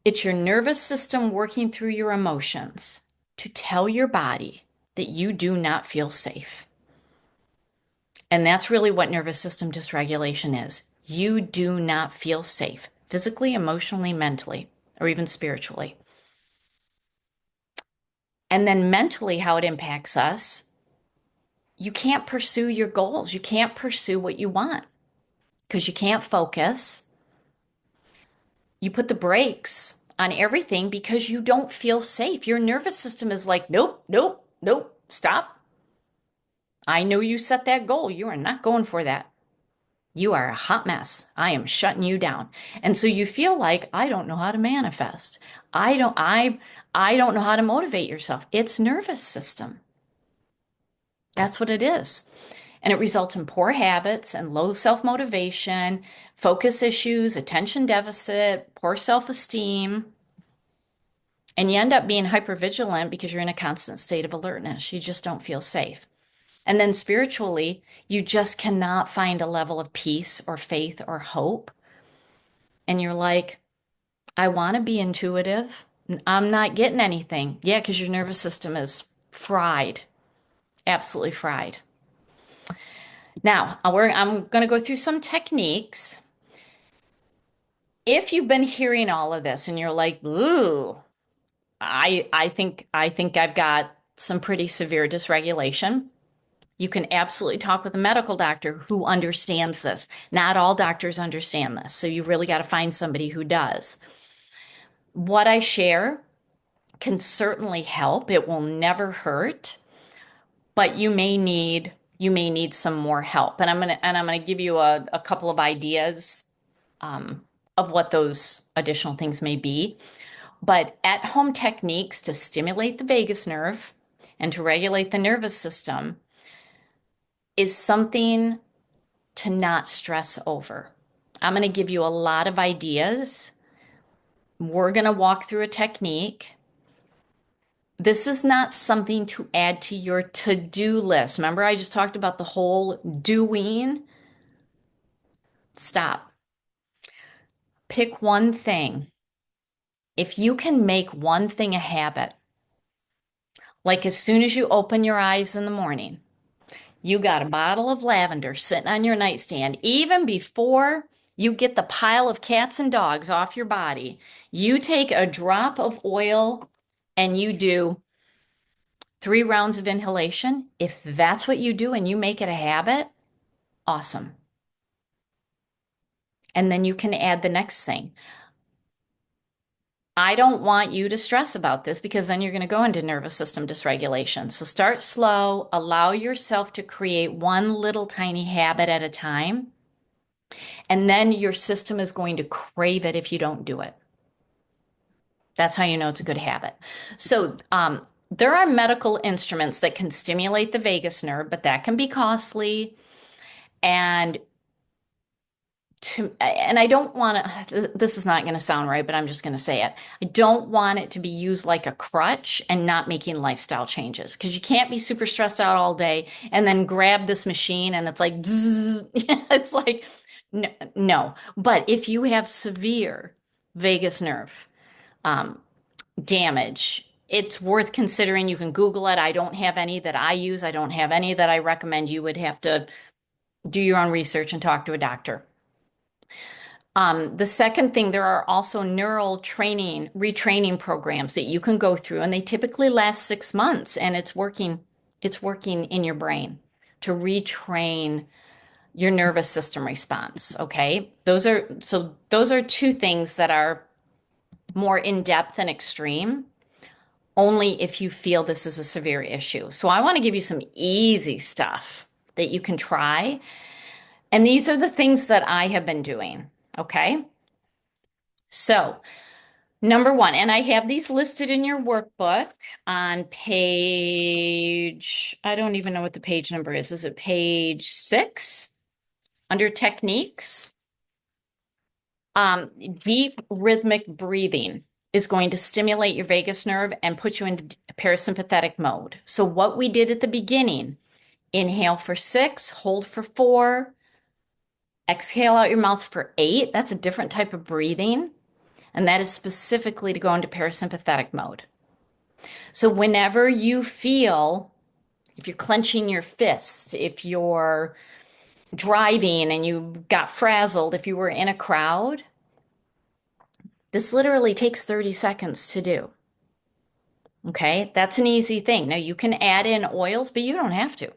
It's your nervous system working through your emotions to tell your body that you do not feel safe. And that's really what nervous system dysregulation is. You do not feel safe, physically, emotionally, mentally, or even spiritually. And then mentally, how it impacts us, you can't pursue your goals. You can't pursue what you want because you can't focus. You put the brakes on everything because you don't feel safe. Your nervous system is like, nope, nope, nope, stop. I know you set that goal. You are not going for that. You are a hot mess. I am shutting you down. And so you feel like, I don't know how to manifest. I don't know how to motivate yourself. It's nervous system. That's what it is. And it results in poor habits and low self-motivation, focus issues, attention deficit, poor self-esteem. And you end up being hypervigilant because you're in a constant state of alertness. You just don't feel safe. And then spiritually, you just cannot find a level of peace or faith or hope. And you're like, I want to be intuitive. I'm not getting anything. Yeah, because your nervous system is fried, absolutely fried. Now, I'm going to go through some techniques. If you've been hearing all of this and you're like, ooh, I think I've got some pretty severe dysregulation. You can absolutely talk with a medical doctor who understands this. Not all doctors understand this, so you really got to find somebody who does. What I share can certainly help. It will never hurt, but you may need some more help. And I'm gonna give you a couple of ideas of what those additional things may be. But at-home techniques to stimulate the vagus nerve and to regulate the nervous system is something to not stress over. I'm going to give you a lot of ideas. We're going to walk through a technique. This is not something to add to your to-do list. Remember, I just talked about the whole doing. Stop. Pick one thing. If you can make one thing a habit, like as soon as you open your eyes in the morning, you got a bottle of lavender sitting on your nightstand. Even before you get the pile of cats and dogs off your body, you take a drop of oil and you do 3 rounds of inhalation. If that's what you do and you make it a habit, awesome. And then you can add the next thing. I don't want you to stress about this because then you're going to go into nervous system dysregulation. So start slow, allow yourself to create one little tiny habit at a time. And then your system is going to crave it if you don't do it. That's how you know it's a good habit. So, there are medical instruments that can stimulate the vagus nerve, but that can be costly. And and I don't want to, this is not going to sound right, but I'm just going to say it. I don't want it to be used like a crutch and not making lifestyle changes because you can't be super stressed out all day and then grab this machine and it's like, zzz. It's like, no, no. But if you have severe vagus nerve um, damage, it's worth considering. You can Google it. I don't have any that I use. I don't have any that I recommend. You would have to do your own research and talk to a doctor. The second thing, there are also neural training, retraining programs that you can go through, and they typically last 6 months, and it's working in your brain to retrain your nervous system response. Okay. Those are two things that are more in depth and extreme, only if you feel this is a severe issue. So I want to give you some easy stuff that you can try. And these are the things that I have been doing. Okay. So, number one, and I have these listed in your workbook on page, I don't even know what the page number is. Is it page 6 under techniques? Deep rhythmic breathing is going to stimulate your vagus nerve and put you into parasympathetic mode. So, what we did at the beginning, inhale for 6, hold for 4, exhale out your mouth for 8. That's a different type of breathing. And that is specifically to go into parasympathetic mode. So whenever you feel, if you're clenching your fists, if you're driving and you got frazzled, if you were in a crowd, this literally takes 30 seconds to do. Okay, that's an easy thing. Now you can add in oils, but you don't have to.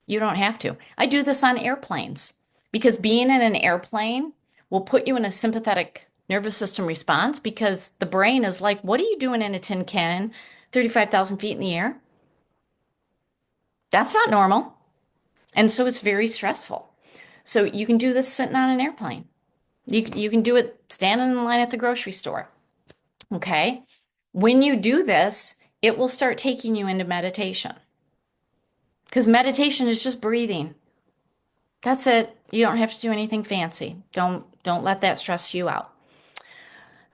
You don't have to. I do this on airplanes because being in an airplane will put you in a sympathetic nervous system response because the brain is like, what are you doing in a tin can 35,000 feet in the air? That's not normal. And so it's very stressful. So you can do this sitting on an airplane. You can do it standing in line at the grocery store. Okay. When you do this, it will start taking you into meditation because meditation is just breathing. That's it. You don't have to do anything fancy. Don't let that stress you out.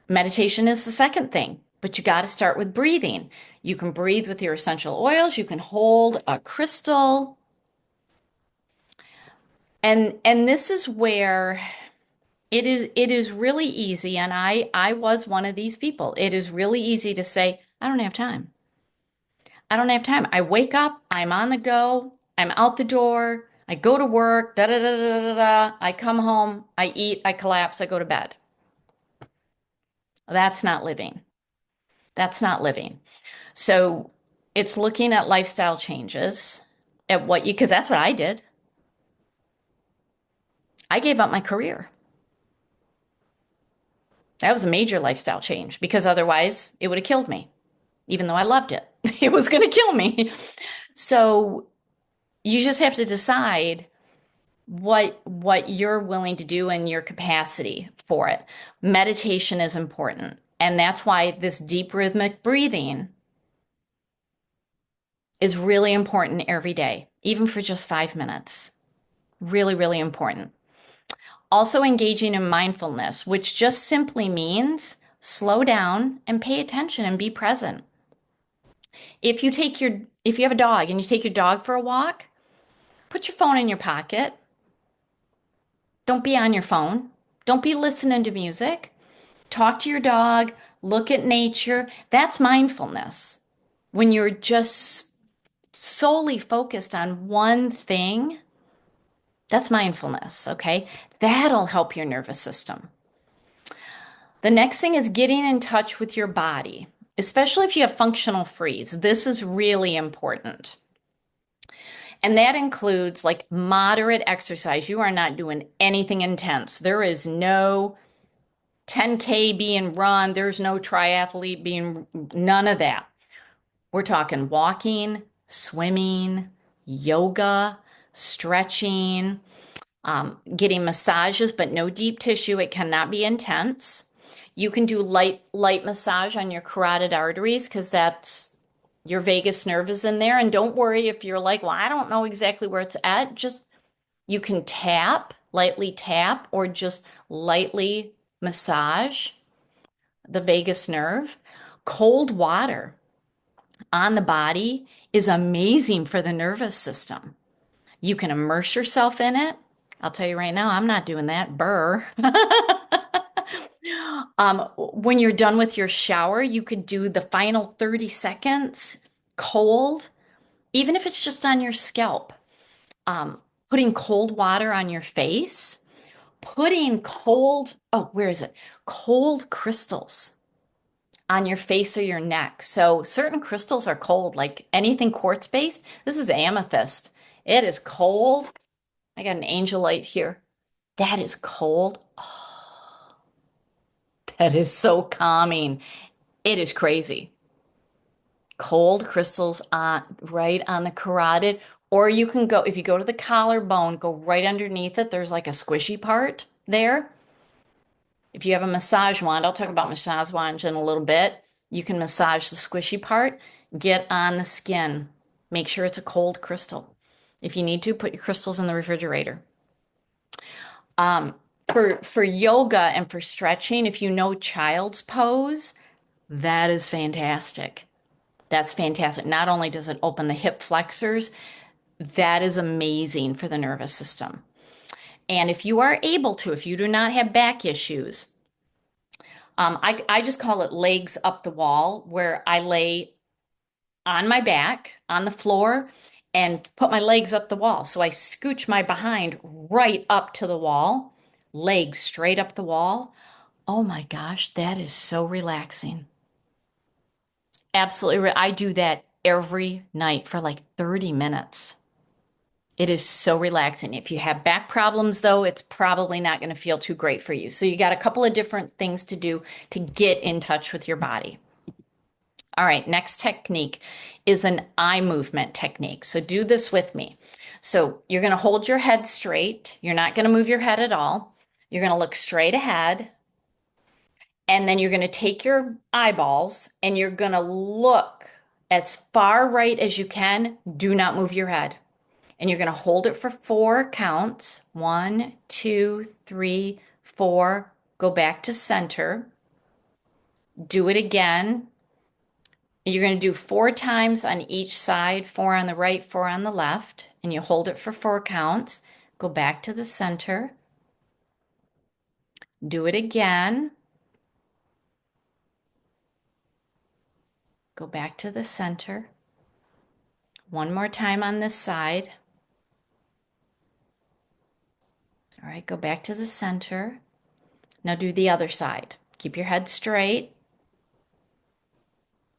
Meditation is the second thing, but you got to start with breathing. You can breathe with your essential oils. You can hold a crystal. And this is where it is really easy. And I was one of these people. It is really easy to say, I don't have time. I don't have time. I wake up, I'm on the go, I'm out the door, I go to work, da da da da da da. I come home, I eat, I collapse, I go to bed. That's not living. That's not living. So it's looking at lifestyle changes, at what you, because that's what I did. I gave up my career. That was a major lifestyle change because otherwise it would have killed me, even though I loved it. It was going to kill me. So you just have to decide what you're willing to do and your capacity for it. Meditation is important. And that's why this deep rhythmic breathing is really important every day, even for just 5 minutes. Really, really important. Also engaging in mindfulness, which just simply means slow down and pay attention and be present. If you have a dog and you take your dog for a walk, put your phone in your pocket. Don't be on your phone. Don't be listening to music. Talk to your dog, look at nature. That's mindfulness. When you're just solely focused on one thing, that's mindfulness, okay? That'll help your nervous system. The next thing is getting in touch with your body, especially if you have functional freeze. This is really important. And that includes like moderate exercise. You are not doing anything intense. There is no 10K being run. There's no triathlete being, none of that. We're talking walking, swimming, yoga, stretching, getting massages, but no deep tissue. It cannot be intense. You can do light massage on your carotid arteries because that's your vagus nerve is in there. And don't worry if you're like, well, I don't know exactly where it's at. Just you can tap lightly tap or just lightly massage the vagus nerve. Cold water on the body is amazing for the nervous system. You can immerse yourself in it. I'll tell you right now, I'm not doing that. Burr. When you're done with your shower, you could do the final 30 seconds cold, even if it's just on your scalp. Putting cold water on your face, putting where is it? Cold crystals on your face or your neck. So certain crystals are cold, like anything quartz based. This is amethyst. It is cold. I got an angel light here. That is cold. Oh, that is so calming. It is crazy. Cold crystals on right on the carotid, or you can go if you go to the collarbone, go right underneath it. There's like a squishy part there. If you have a massage wand, I'll talk about massage wands in a little bit. You can massage the squishy part, get on the skin. Make sure it's a cold crystal. If you need to, put your crystals in the refrigerator. Um, for yoga and for stretching, if you know child's pose, that is fantastic. That's fantastic. Not only does it open the hip flexors, that is amazing for the nervous system. And if you are able to, if you do not have back issues, I just call it legs up the wall, where I lay on my back on the floor and put my legs up the wall. So I scooch my behind right up to the wall, legs straight up the wall. Oh my gosh, that is so relaxing. Absolutely. I do that every night for like 30 minutes. It is so relaxing. If you have back problems, though, it's probably not going to feel too great for you. So you got a couple of different things to do to get in touch with your body. All right, next technique is an eye movement technique. So do this with me. So you're going to hold your head straight. You're not going to move your head at all. You're going to look straight ahead. And then you're going to take your eyeballs and you're going to look as far right as you can. Do not move your head. And you're going to hold it for 4 counts. 1, 2, 3, 4. Go back to center. Do it again. You're going to do 4 times on each side, 4 on the right, 4 on the left, and you hold it for 4 counts. Go back to the center. Do it again. Go back to the center. One more time on this side. All right, go back to the center. Now do the other side. Keep your head straight.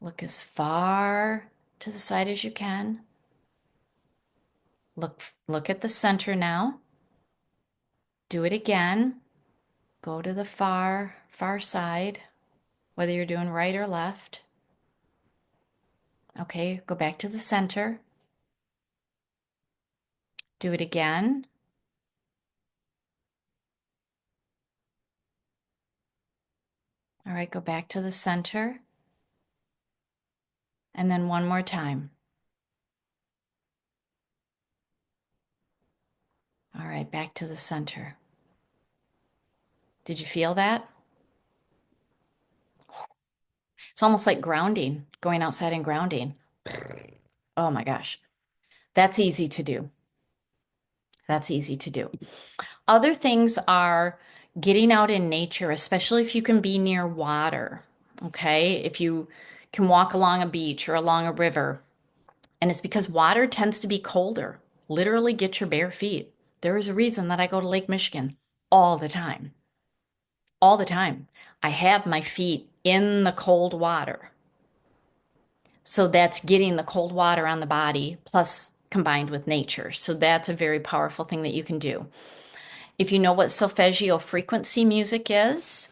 Look as far to the side as you can. Look at the center now. Do it again. Go to the far side, whether you're doing right or left. Okay, go back to the center. Do it again. All right, go back to the center. And then one more time. All right, back to the center. Did you feel that? It's almost like grounding, going outside and grounding. Oh my gosh. That's easy to do. That's easy to do. Other things are getting out in nature, especially if you can be near water. Okay, if you can walk along a beach or along a river, and it's because water tends to be colder. Literally get your bare feet. There is a reason that I go to Lake Michigan all the time. All the time. I have my feet in the cold water. So that's getting the cold water on the body plus combined with nature. So that's a very powerful thing that you can do. If you know what solfeggio frequency music is,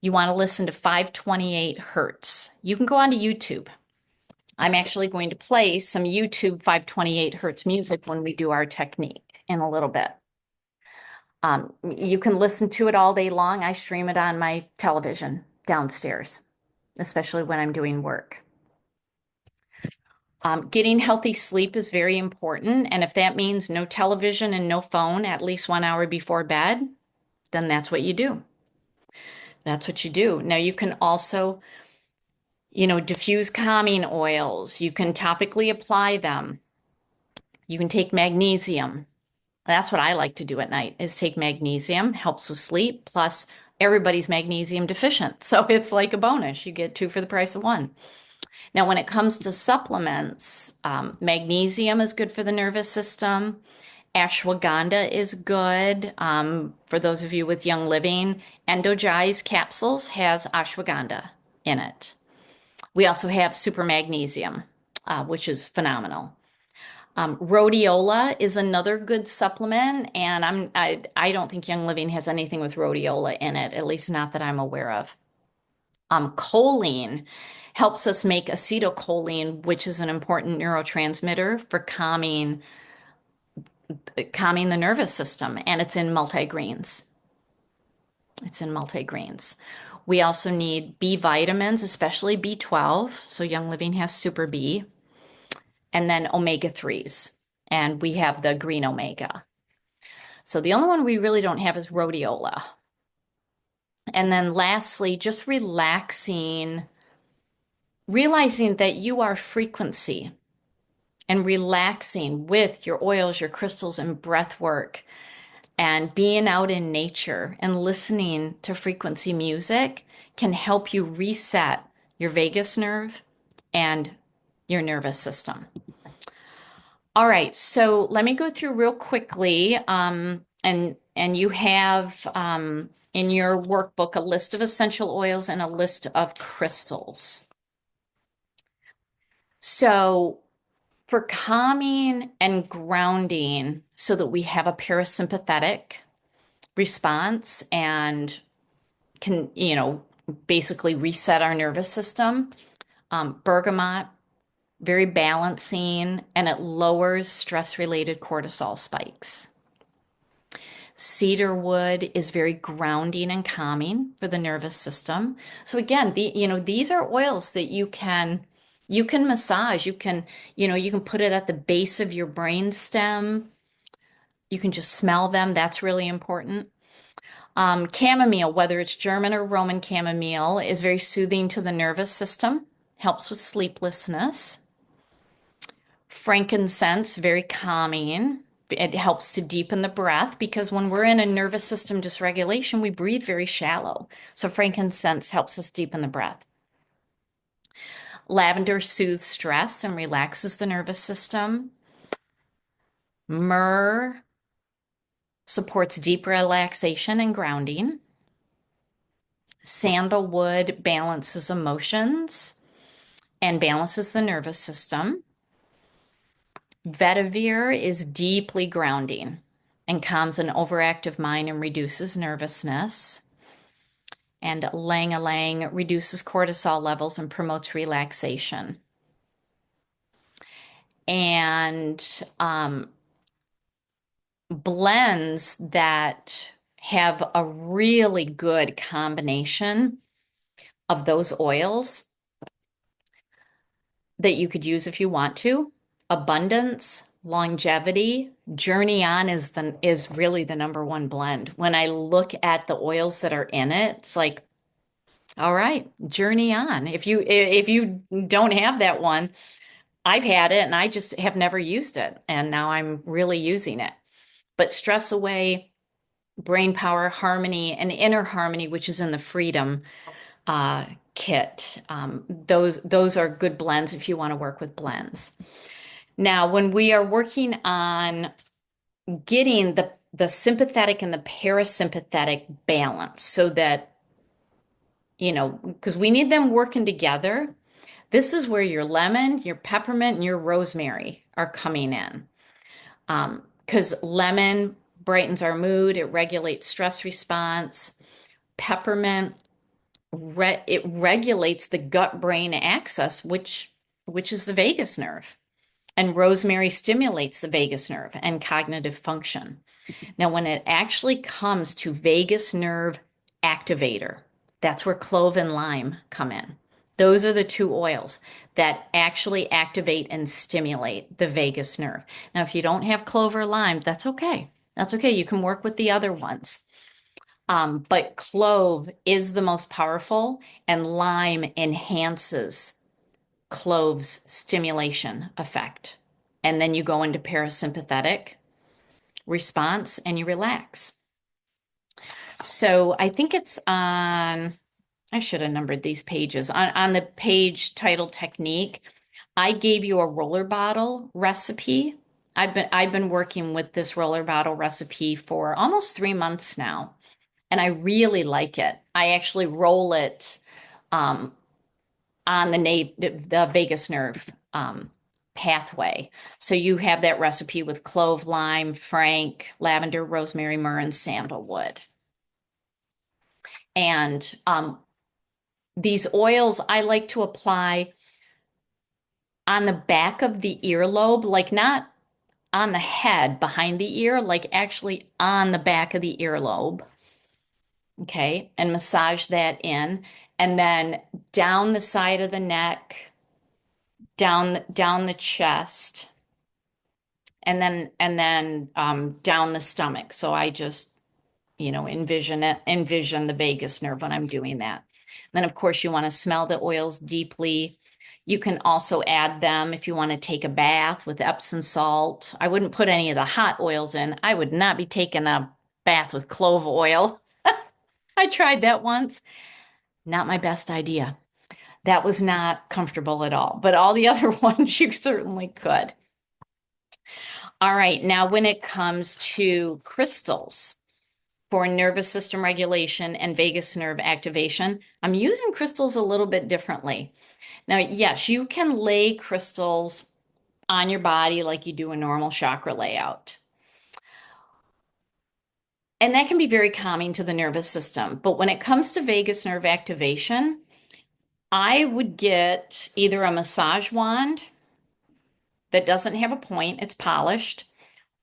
you want to listen to 528 hertz. You can go onto YouTube. I'm actually going to play some YouTube 528 hertz music when we do our technique in a little bit. You can listen to it all day long. I stream it on my television downstairs, especially when I'm doing work. Getting healthy sleep is very important. And if that means no television and no phone at least 1 hour before bed, then that's what you do. That's what you do. Now, you can also, diffuse calming oils. You can topically apply them. You can take magnesium. That's what I like to do at night is take magnesium, helps with sleep. Plus, everybody's magnesium deficient. So it's like a bonus. You get two for the price of one. Now, when it comes to supplements, magnesium is good for the nervous system. Ashwagandha is good. For those of you with Young Living, Endogize capsules has ashwagandha in it. We also have super magnesium, which is phenomenal. Rhodiola is another good supplement, and I don't think Young Living has anything with rhodiola in it, at least not that I'm aware of. Choline helps us make acetylcholine, which is an important neurotransmitter for calming the nervous system, and it's in multigreens. It's in multigreens. We also need B vitamins, especially B12. So Young Living has Super B, and then omega 3s. And we have the green omega. So the only one we really don't have is rhodiola. And then lastly, just relaxing, realizing that you are frequency and relaxing with your oils, your crystals, and breath work and being out in nature and listening to frequency music can help you reset your vagus nerve and your nervous system. All right, so let me go through real quickly, and you have in your workbook a list of essential oils and a list of crystals. So for calming and grounding, so that we have a parasympathetic response and can, basically reset our nervous system, bergamot, very balancing, and it lowers stress-related cortisol spikes. Cedar wood is very grounding and calming for the nervous system. So again, these are oils that you can massage. You can put it at the base of your brain stem. You can just smell them. That's really important. Chamomile, whether it's German or Roman chamomile, is very soothing to the nervous system, helps with sleeplessness. Frankincense, very calming. It helps to deepen the breath because when we're in a nervous system dysregulation, we breathe very shallow. So frankincense helps us deepen the breath. Lavender soothes stress and relaxes the nervous system. Myrrh supports deep relaxation and grounding. Sandalwood balances emotions and balances the nervous system. Vetiver is deeply grounding and calms an overactive mind and reduces nervousness. And ylang-ylang reduces cortisol levels and promotes relaxation. And blends that have a really good combination of those oils that you could use if you want to. Abundance, longevity, Journey On is really the number one blend. When I look at the oils that are in it, it's like, all right, Journey On. If you don't have that one, I've had it and I just have never used it, and now I'm really using it. But Stress Away, Brain Power, Harmony, and Inner Harmony, which is in the Freedom kit. Those are good blends if you want to work with blends. Now, when we are working on getting the sympathetic and the parasympathetic balance so that, because we need them working together, this is where your lemon, your peppermint, and your rosemary are coming in. Because lemon brightens our mood, it regulates stress response. Peppermint, it regulates the gut-brain axis, which is the vagus nerve. And rosemary stimulates the vagus nerve and cognitive function. Now, when it actually comes to vagus nerve activator, that's where clove and lime come in. Those are the two oils that actually activate and stimulate the vagus nerve. Now, if you don't have clove or lime, that's okay. That's okay. You can work with the other ones. But clove is the most powerful, and lime enhances clove's stimulation effect. And then you go into parasympathetic response and you relax. So I think it's on, I should have numbered these pages. On the page title technique, I gave you a roller bottle recipe. I've been working with this roller bottle recipe for almost 3 months now, and I really like it. I actually roll it um, on the vagus nerve pathway. So you have that recipe with clove, lime, frank, lavender, rosemary, myrrh, and sandalwood. And these oils I like to apply on the back of the earlobe, like not on the head behind the ear, like actually on the back of the earlobe. Okay, and massage that in, and then down the side of the neck, down the chest, and then down the stomach. So I just, envision the vagus nerve when I'm doing that. Then, of course, you want to smell the oils deeply. You can also add them if you want to take a bath with Epsom salt. I wouldn't put any of the hot oils in. I would not be taking a bath with clove oil. I tried that once. Not my best idea. That was not comfortable at all. But all the other ones you certainly could. All right, now when it comes to crystals for nervous system regulation and vagus nerve activation, I'm using crystals a little bit differently. Now, yes, you can lay crystals on your body like you do a normal chakra layout. And that can be very calming to the nervous system. But when it comes to vagus nerve activation, I would get either a massage wand that doesn't have a point, it's polished,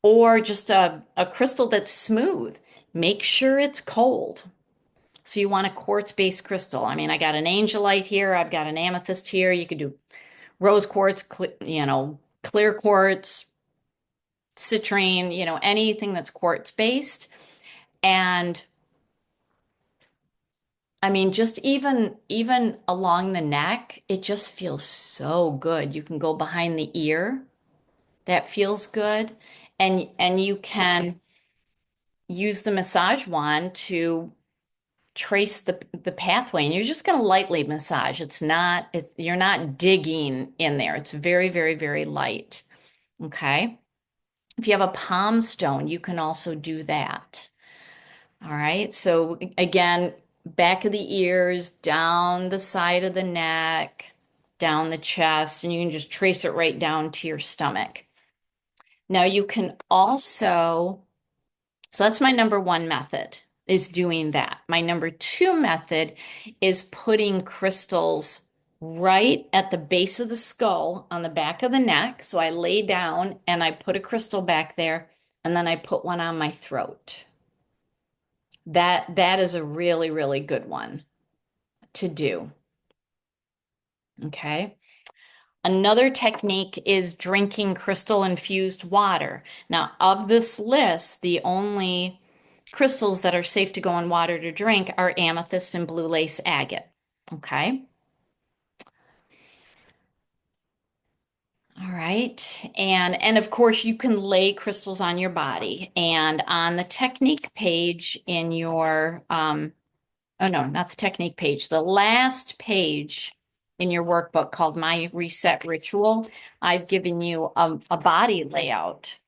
or just a crystal that's smooth. Make sure it's cold. So you want a quartz-based crystal. I mean, I got an angelite here, I've got an amethyst here. You could do rose quartz, clear quartz, citrine, anything that's quartz-based. And I mean, just even along the neck, it just feels so good. You can go behind the ear. That feels good. And you can use the massage wand to trace the pathway, and you're just going to lightly massage. You're not digging in there. It's very, very, very light. Okay. If you have a palm stone, you can also do that. All right. So again, back of the ears, down the side of the neck, down the chest, and you can just trace it right down to your stomach. Now you can also, so that's my number one method, is doing that. My number two method is putting crystals right at the base of the skull on the back of the neck. So I lay down and I put a crystal back there, and then I put one on my throat. That is a really, really good one to do. Okay. Another technique is drinking crystal infused water. Now, of this list, the only crystals that are safe to go in water to drink are amethyst and blue lace agate. Okay. All right. And of course you can lay crystals on your body, and on the technique page in your oh no, not the technique page, the last page in your workbook called My Reset Ritual, I've given you a body layout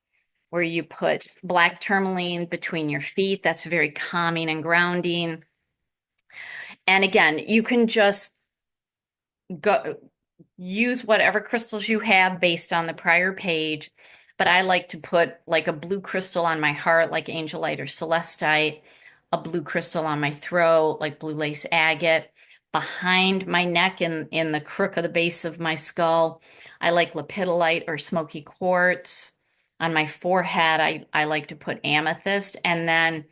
where you put black tourmaline between your feet. That's very calming and grounding. And again, you can just go use whatever crystals you have based on the prior page, but I like to put like a blue crystal on my heart, like angelite or celestite, a blue crystal on my throat, like blue lace agate, behind my neck in the crook of the base of my skull. I like lepidolite or smoky quartz. On my forehead, I like to put amethyst, and then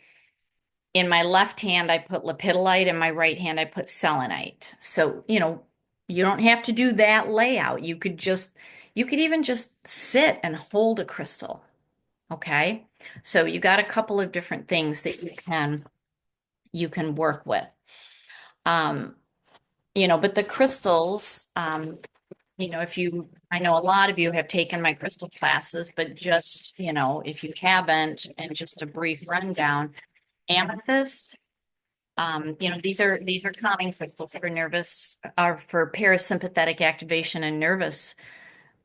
in my left hand, I put lepidolite. In my right hand, I put selenite. So, You don't have to do that layout. You could even just sit and hold a crystal. Okay. So you got a couple of different things that you can work with. Um, but the crystals, if I know a lot of you have taken my crystal classes, but just, if you haven't, and just a brief rundown, amethyst, these are calming crystals for for parasympathetic activation and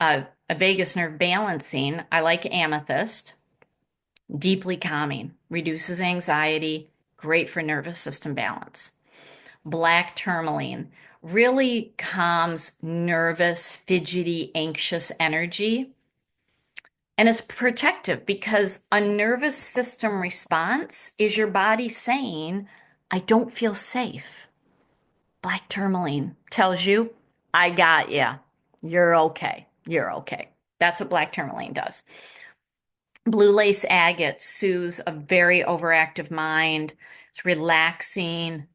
a vagus nerve balancing. I like amethyst, deeply calming, reduces anxiety, great for nervous system balance. Black tourmaline really calms nervous, fidgety, anxious energy. And is protective because a nervous system response is your body saying, I don't feel safe. Black tourmaline tells you, I got you. You're okay. You're okay. That's what black tourmaline does. Blue lace agate soothes a very overactive mind. It's relaxing.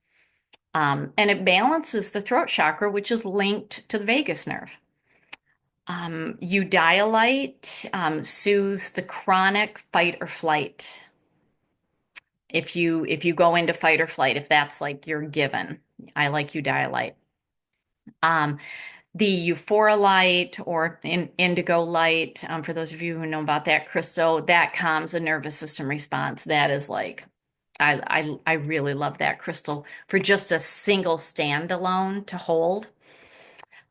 And it balances the throat chakra, which is linked to the vagus nerve. Eudialyte soothes the chronic fight or flight. If you go into fight or flight, if that's like your given, I like eudialyte. Um, the euphorolite or indigo light, for those of you who know about that crystal, that calms a nervous system response. That is like, I really love that crystal for just a single standalone to hold.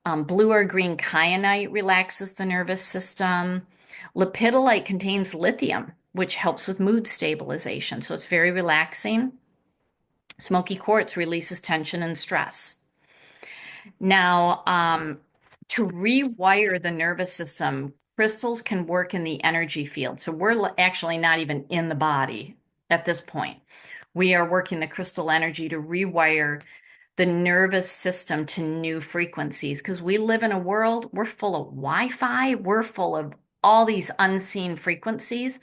Blue or green kyanite relaxes the nervous system. Lepidolite contains lithium, which helps with mood stabilization. So it's very relaxing. Smoky quartz releases tension and stress. Now, to rewire the nervous system, crystals can work in the energy field. So we're actually not even in the body at this point. We are working the crystal energy to rewire the nervous system to new frequencies because we live in a world, we're full of Wi-Fi, we're full of all these unseen frequencies,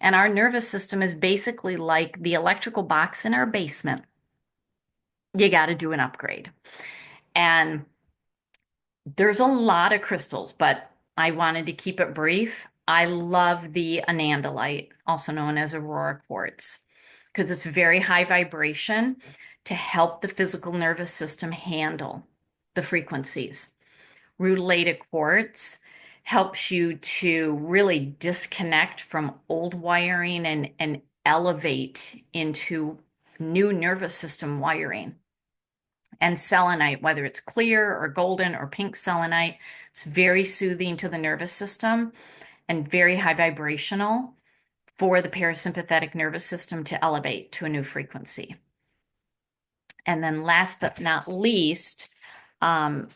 and our nervous system is basically like the electrical box in our basement. You got to do an upgrade. And there's a lot of crystals, but I wanted to keep it brief. I love the anandamide, also known as aurora quartz, because it's very high vibration to help the physical nervous system handle the frequencies. Rutilated quartz helps you to really disconnect from old wiring and elevate into new nervous system wiring. And selenite, whether it's clear or golden or pink selenite, it's very soothing to the nervous system and very high vibrational for the parasympathetic nervous system to elevate to a new frequency. And then last but not least, um,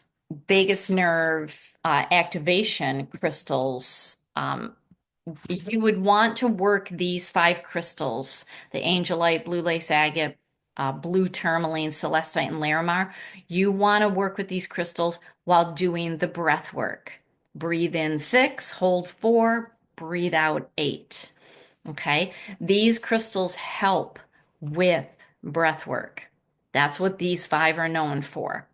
vagus nerve activation crystals. You would want to work these 5 crystals, the angelite, blue lace agate, blue tourmaline, celestite, and larimar. You want to work with these crystals while doing the breath work. Breathe in 6, hold 4, breathe out 8. Okay. These crystals help with breath work. That's what these 5 are known for.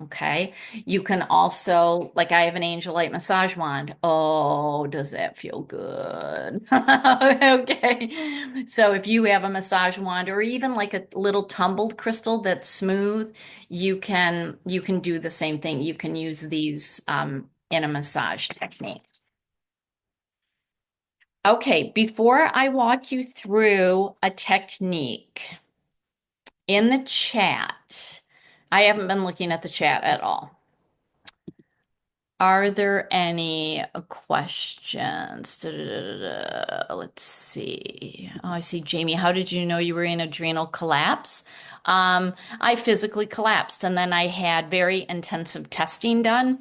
Okay. You can also, like I have an Angelite massage wand. Oh, does that feel good? Okay. So if you have a massage wand or even like a little tumbled crystal that's smooth, you can do the same thing. You can use these in a massage technique. Okay, before I walk you through a technique in the chat, I haven't been looking at the chat at all. Are there any questions? Let's see. Oh, I see, Jamie. How did you know you were in adrenal collapse? I physically collapsed, and then I had very intensive testing done.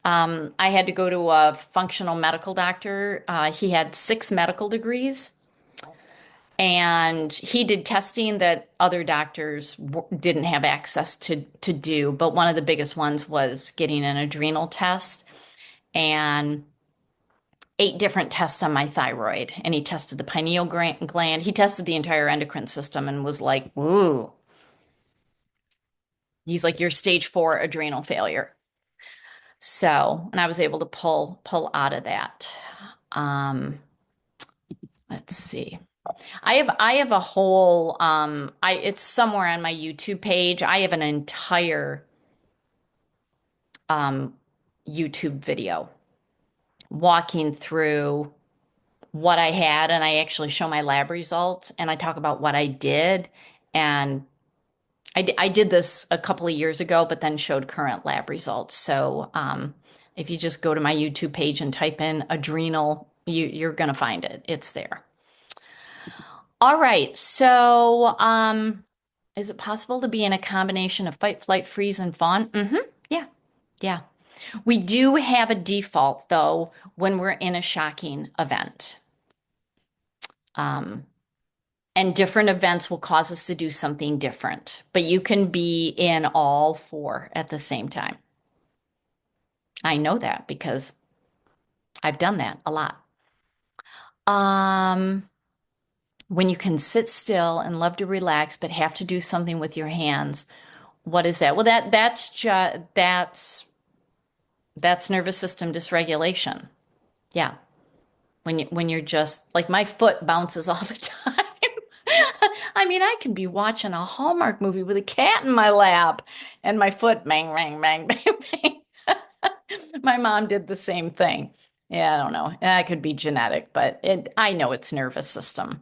I had to go to a functional medical doctor. He had 6 medical degrees, and he did testing that other doctors didn't have access to do. But one of the biggest ones was getting an adrenal test and 8 different tests on my thyroid. And he tested the pineal gland. He tested the entire endocrine system and was like, ooh, he's like, you're stage 4 adrenal failure. So, and I was able to pull out of that. Um, let's see. I have a whole it's somewhere on my YouTube page. I have an entire um YouTube video walking through what I had, and I actually show my lab results and I talk about what I did. And I did this a couple of years ago, but then showed current lab results. So if you just go to my YouTube page and type in adrenal, you're going to find it. It's there. All right. So is it possible to be in a combination of fight, flight, freeze, and fawn? Yeah. Yeah. We do have a default, though, when we're in a shocking event. Um, and different events will cause us to do something different, but you can be in all four at the same time. I know that because I've done that a lot. Um, when you can sit still and love to relax, but have to do something with your hands, what is that? Well, that's just that's nervous system dysregulation. Yeah. When you're just like my foot bounces all the time. I mean, I can be watching a Hallmark movie with a cat in my lap and my foot bang, bang, bang, bang, bang. My mom did the same thing. Yeah, I don't know. That could be genetic, but I know it's nervous system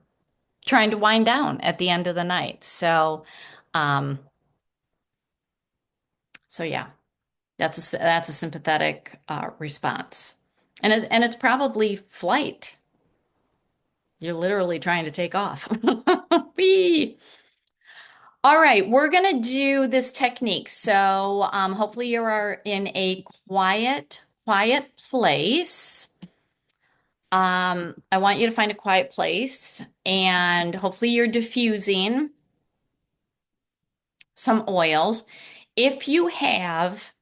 trying to wind down at the end of the night. Um, so yeah, that's a sympathetic response, and it's probably flight. You're literally trying to take off. Whee! All right, we're gonna do this technique. So hopefully you are in a quiet place. I want you to find a quiet place, and hopefully you're diffusing some oils. If you have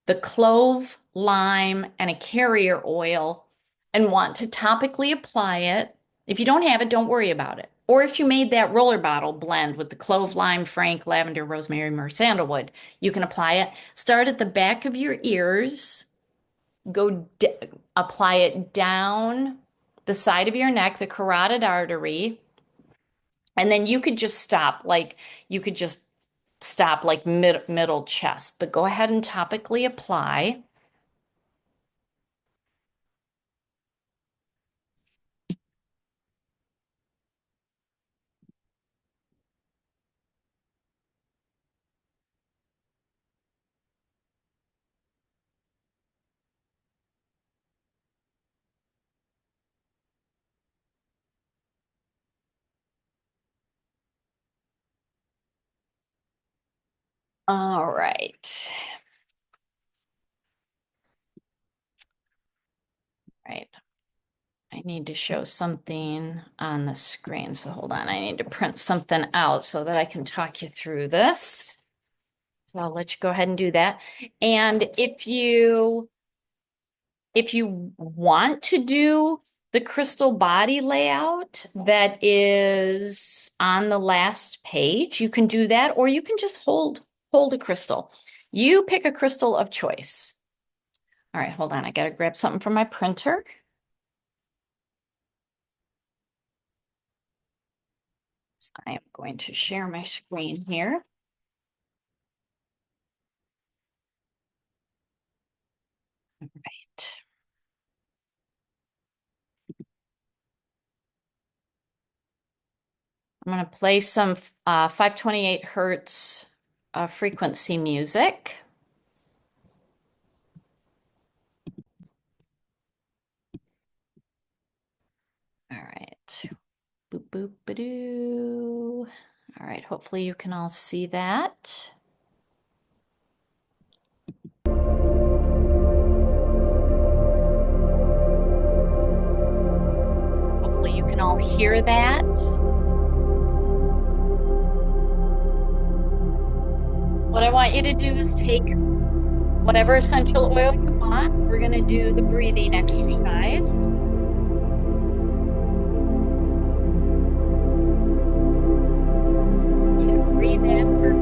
the clove, lime, and a carrier oil and want to topically apply it, if you don't have it, don't worry about it. Or if you made that roller bottle blend with the clove, lime, frank, lavender, rosemary, myrrh, sandalwood, you can apply it. Start at the back of your ears, apply it down the side of your neck, the carotid artery, and then you could just stop, like middle chest, but go ahead and topically apply. All right. Right. I need to show something on the screen. So hold on. I need to print something out so that I can talk you through this. So I'll let you go ahead and do that. And if you want to do the crystal body layout that is on the last page, you can do that, or you can just hold a crystal. You pick a crystal of choice. All right, hold on. I got to grab something from my printer. I am going to share my screen here. All right. I'm going to play some 528 hertz frequency music. All right. Boop, boop, ba-doo. All right, hopefully you can all see that. Hopefully you can all hear that. What I want you to do is take whatever essential oil you want. We're going to do the breathing exercise. Breathe in for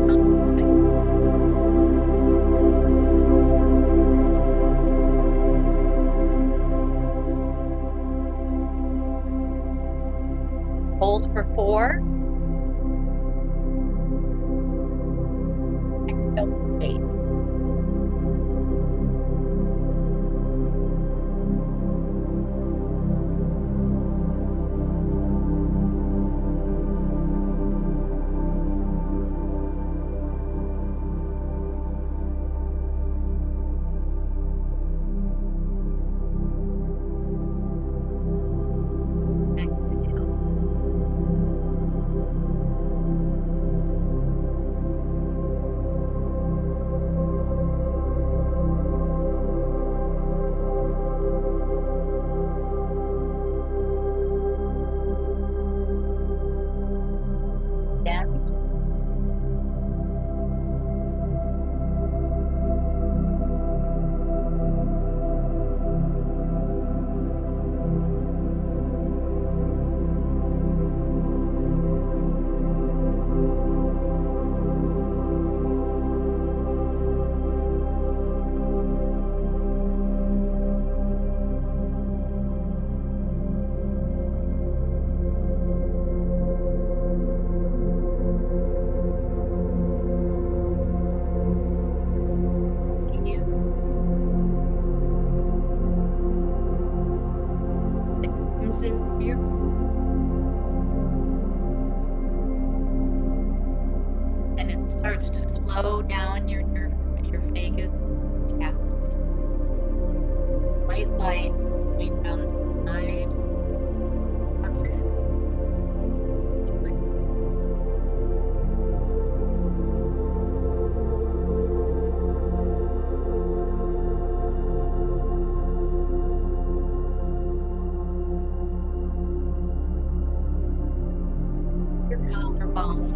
State. Exhale. Again. You. It comes in through your, and it starts to flow down your nerve, your vagus pathway. White light going down the side of your collarbone.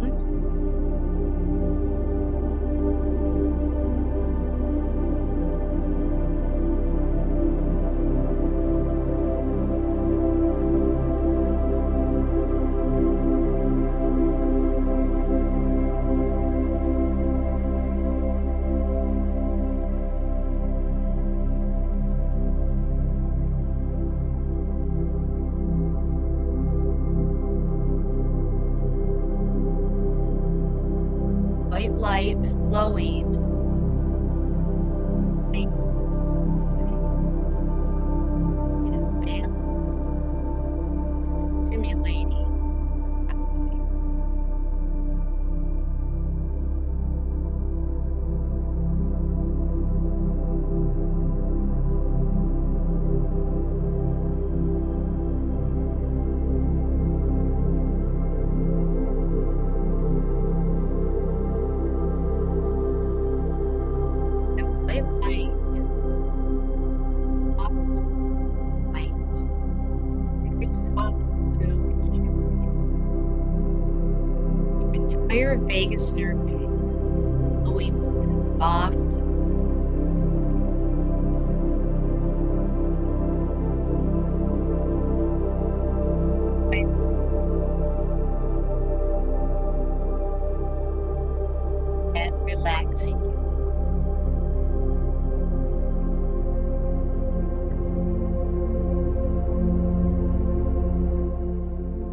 White light flowing. It is balanced, stimulating. White light is soft light. Very soft blue. Your entire vagus nerve flowing with this soft light and relaxing you.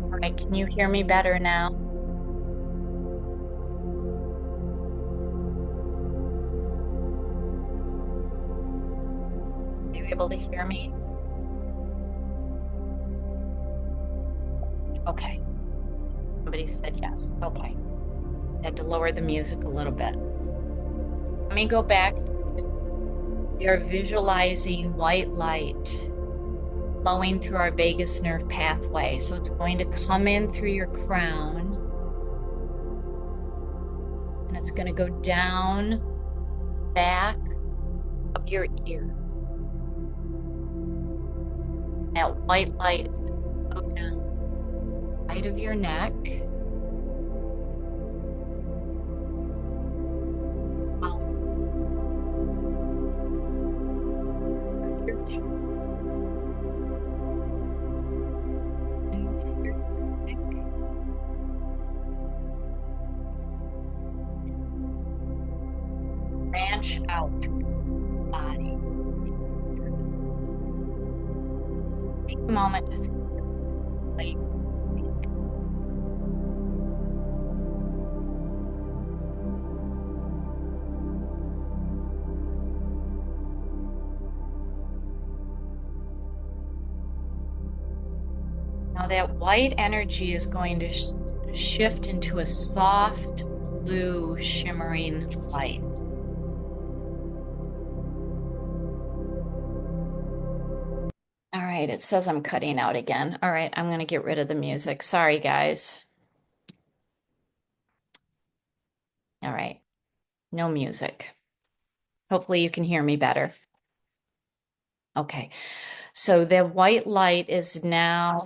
All right, can you hear me better now? Are you able to hear me? Okay. Somebody said yes. Okay. I had to lower the music a little bit. Let me go back. We are visualizing white light flowing through our vagus nerve pathway. So it's going to come in through your crown, and it's going to go down back of your ears. That white light is going to go down the side of your neck. Branch out your body. Take a moment to feel Now that white energy is going to shift into a soft blue shimmering light. All right, it says I'm cutting out again. All right, I'm going to get rid of the music. Sorry, guys. All right, no music. Hopefully you can hear me better. Okay, so the white light is now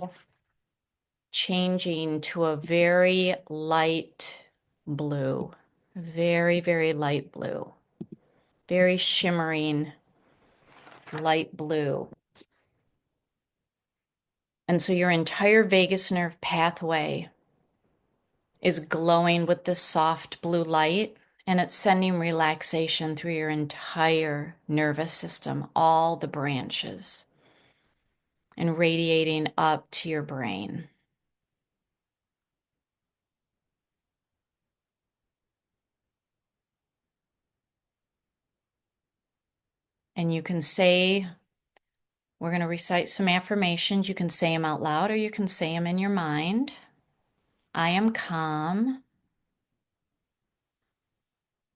changing to a very light blue, very, very light blue, very shimmering light blue. And so your entire vagus nerve pathway is glowing with this soft blue light, and it's sending relaxation through your entire nervous system, all the branches, and radiating up to your brain. And you can say, we're going to recite some affirmations. You can say them out loud or you can say them in your mind. I am calm.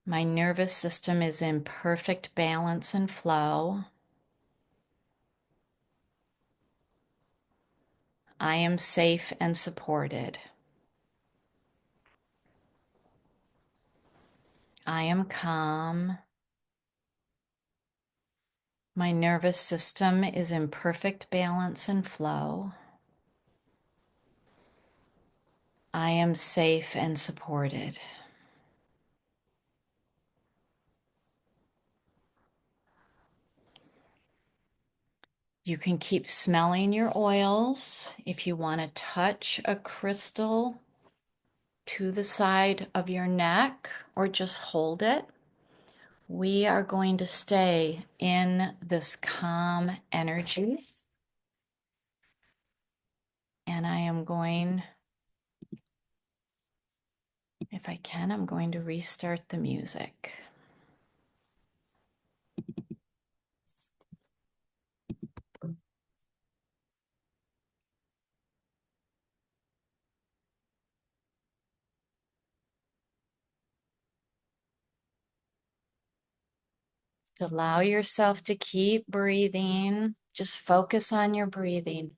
My nervous system is in perfect balance and flow. I am safe and supported. I am calm. My nervous system is in perfect balance and flow. I am safe and supported. You can keep smelling your oils. If you want to touch a crystal to the side of your neck or just hold it, we are going to stay in this calm energy. And I am going, if I can, I'm going to restart the music. Just allow yourself to keep breathing. Just focus on your breathing.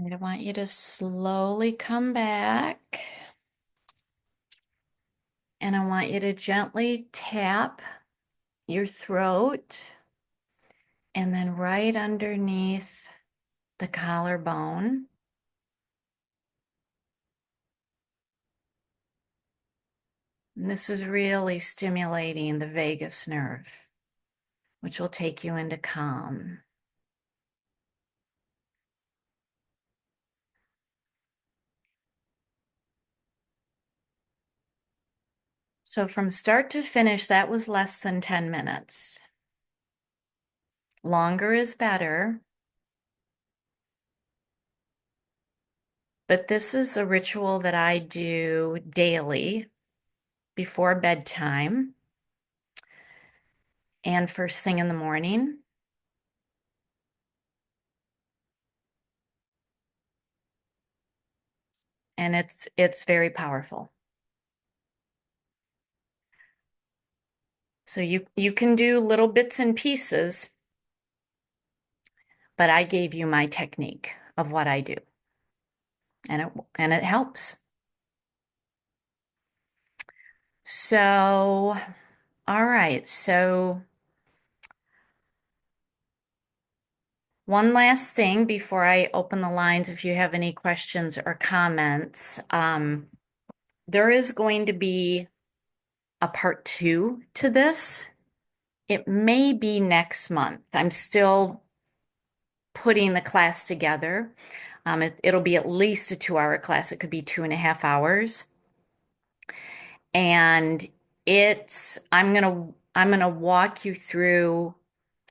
right, I want you to slowly come back. And I want you to gently tap your throat and then right underneath the collarbone. And this is really stimulating the vagus nerve, which will take you into calm. So from start to finish, that was less than 10 minutes. Longer is better, but this is a ritual that I do daily before bedtime and first thing in the morning. And it's very powerful. So you can do little bits and pieces, but I gave you my technique of what I do, and it helps. So, all right. So one last thing before I open the lines, if you have any questions or comments, there is going to be a part 2 to this. It may be next month. I'm still putting the class together. It'll be at least a 2-hour class. It could be 2.5 hours. And I'm gonna walk you through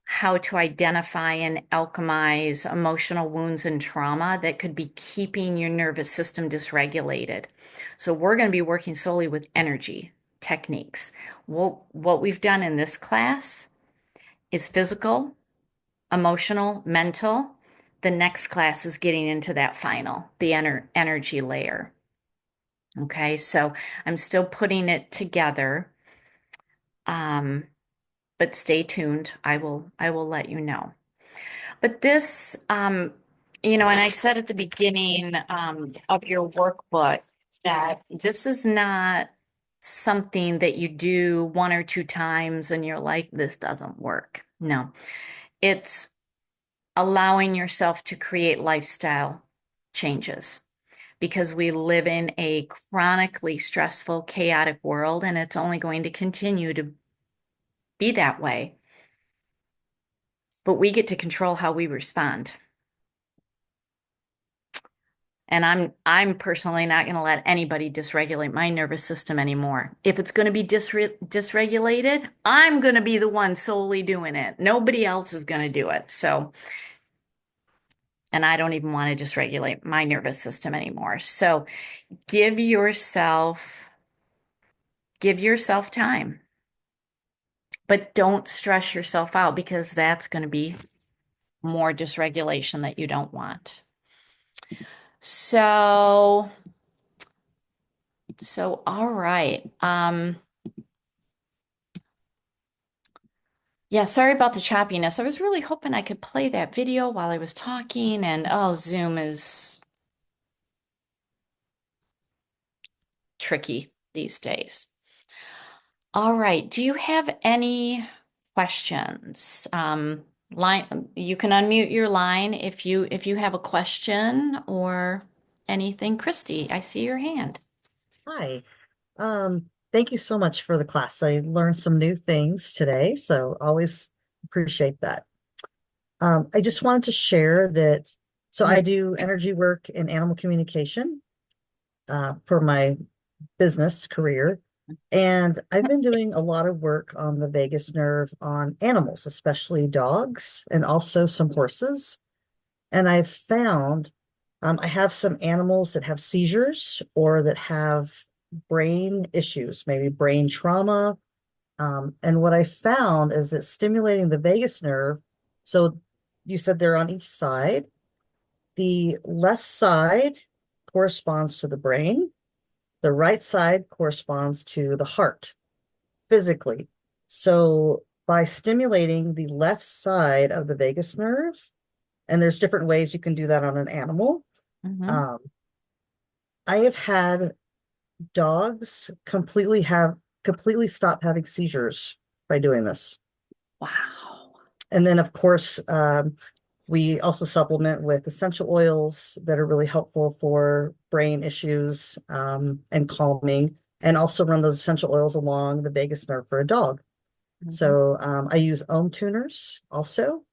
how to identify and alchemize emotional wounds and trauma that could be keeping your nervous system dysregulated. So we're going to be working solely with energy techniques. What we've done in this class is physical, emotional, mental. The next class is getting into that final, the energy layer. Okay, so I'm still putting it together. But stay tuned. I will let you know. But this, and I said at the beginning of your workbook that this is not something that you do 1 or 2 times and you're like, this doesn't work. No, it's allowing yourself to create lifestyle changes because we live in a chronically stressful, chaotic world, and it's only going to continue to be that way. But we get to control how we respond. And I'm personally not going to let anybody dysregulate my nervous system anymore. If it's going to be dysregulated, I'm going to be the one solely doing it. Nobody else is going to do it. So, and I don't even want to dysregulate my nervous system anymore. So, give yourself give yourself time. But don't stress yourself out because that's going to be more dysregulation that you don't want. So, all right. Yeah, sorry about the choppiness. I was really hoping I could play that video while I was talking, and oh, Zoom is tricky these days. All right. Do you have any questions? You can unmute your line if you have a question or anything. Christy, I see your hand. Hi. Thank you so much for the class. I learned some new things today, so always appreciate that. I just wanted to share that. So I do energy work in animal communication for my business career, and I've been doing a lot of work on the vagus nerve on animals, especially dogs and also some horses. And I've found I have some animals that have seizures or that have brain issues, maybe brain trauma. And what I found is that stimulating the vagus nerve, so you said they're on each side. The left side corresponds to the brain, the right side corresponds to the heart physically. So by stimulating the left side of the vagus nerve, and there's different ways you can do that on an animal. Hmm. Um, I have had dogs completely stop having seizures by doing this. Wow. And then, of course, we also supplement with essential oils that are really helpful for brain issues and calming, and also run those essential oils along the vagus nerve for a dog. Hmm. So I use ohm tuners also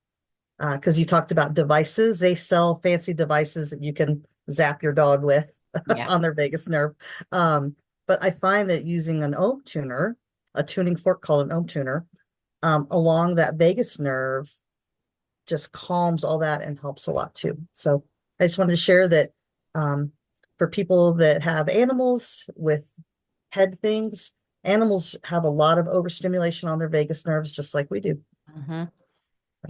because you talked about devices. They sell fancy devices that you can zap your dog with Yeah. on their vagus nerve. Um, but I find that using an ohm tuner, a tuning fork called an ohm tuner, along that vagus nerve just calms all that and helps a lot too. So I just wanted to share that um, for people that have animals with head things, animals have a lot of overstimulation on their vagus nerves, just like we do. Hmm.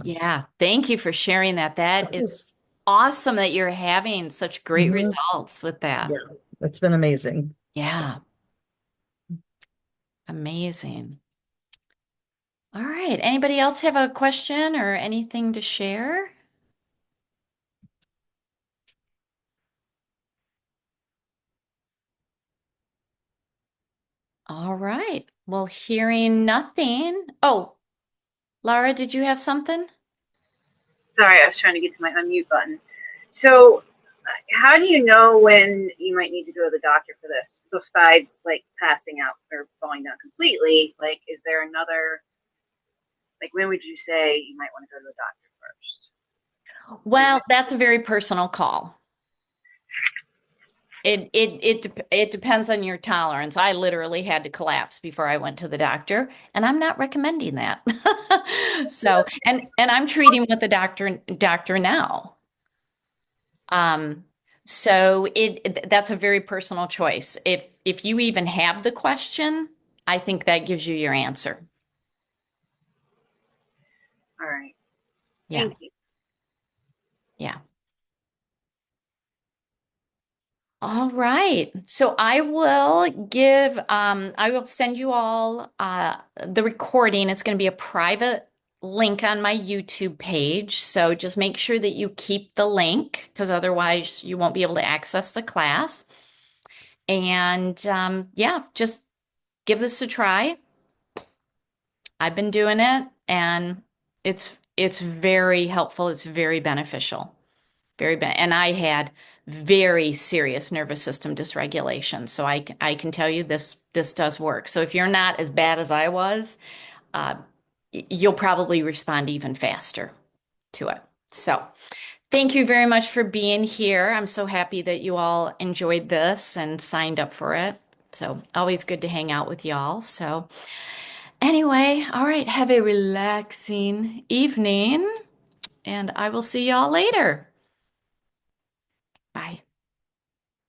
Yeah. Thank you for sharing that. That Of is course. awesome that you're having such great Mhm. results with that. Yeah, it's been amazing. Yeah. Amazing. All right. Anybody else have a question or anything to share? All right. Well, hearing nothing. Oh, Laura, did you have something? Sorry, I was trying to get to my unmute button. So, how do you know when you might need to go to the doctor for this? Besides, like passing out or falling down completely, like, is there another? Like, when would you say you might want to go to the doctor first? And Well, when? that's a very personal call. It depends on your tolerance. I literally had to collapse before I went to the doctor, and I'm not recommending that. So, and I'm treating with the doctor now. Um, so that's a very personal choice. If you even have the question, I think that gives you your answer. All right, Yeah. thank you. Yeah. All right. So I will send you all the recording. It's going to be a private link on my YouTube page. So just make sure that you keep the link because otherwise you won't be able to access the class. And yeah, just give this a try. I've been doing it and it's very helpful. It's very beneficial. Very bad. And I had very serious nervous system dysregulation. So I can tell you this does work. So if you're not as bad as I was, uh, you'll probably respond even faster to it. So thank you very much for being here. I'm so happy that you all enjoyed this and signed up for it. So always good to hang out with y'all. So anyway, all right, have a relaxing evening and I will see y'all later. Bye.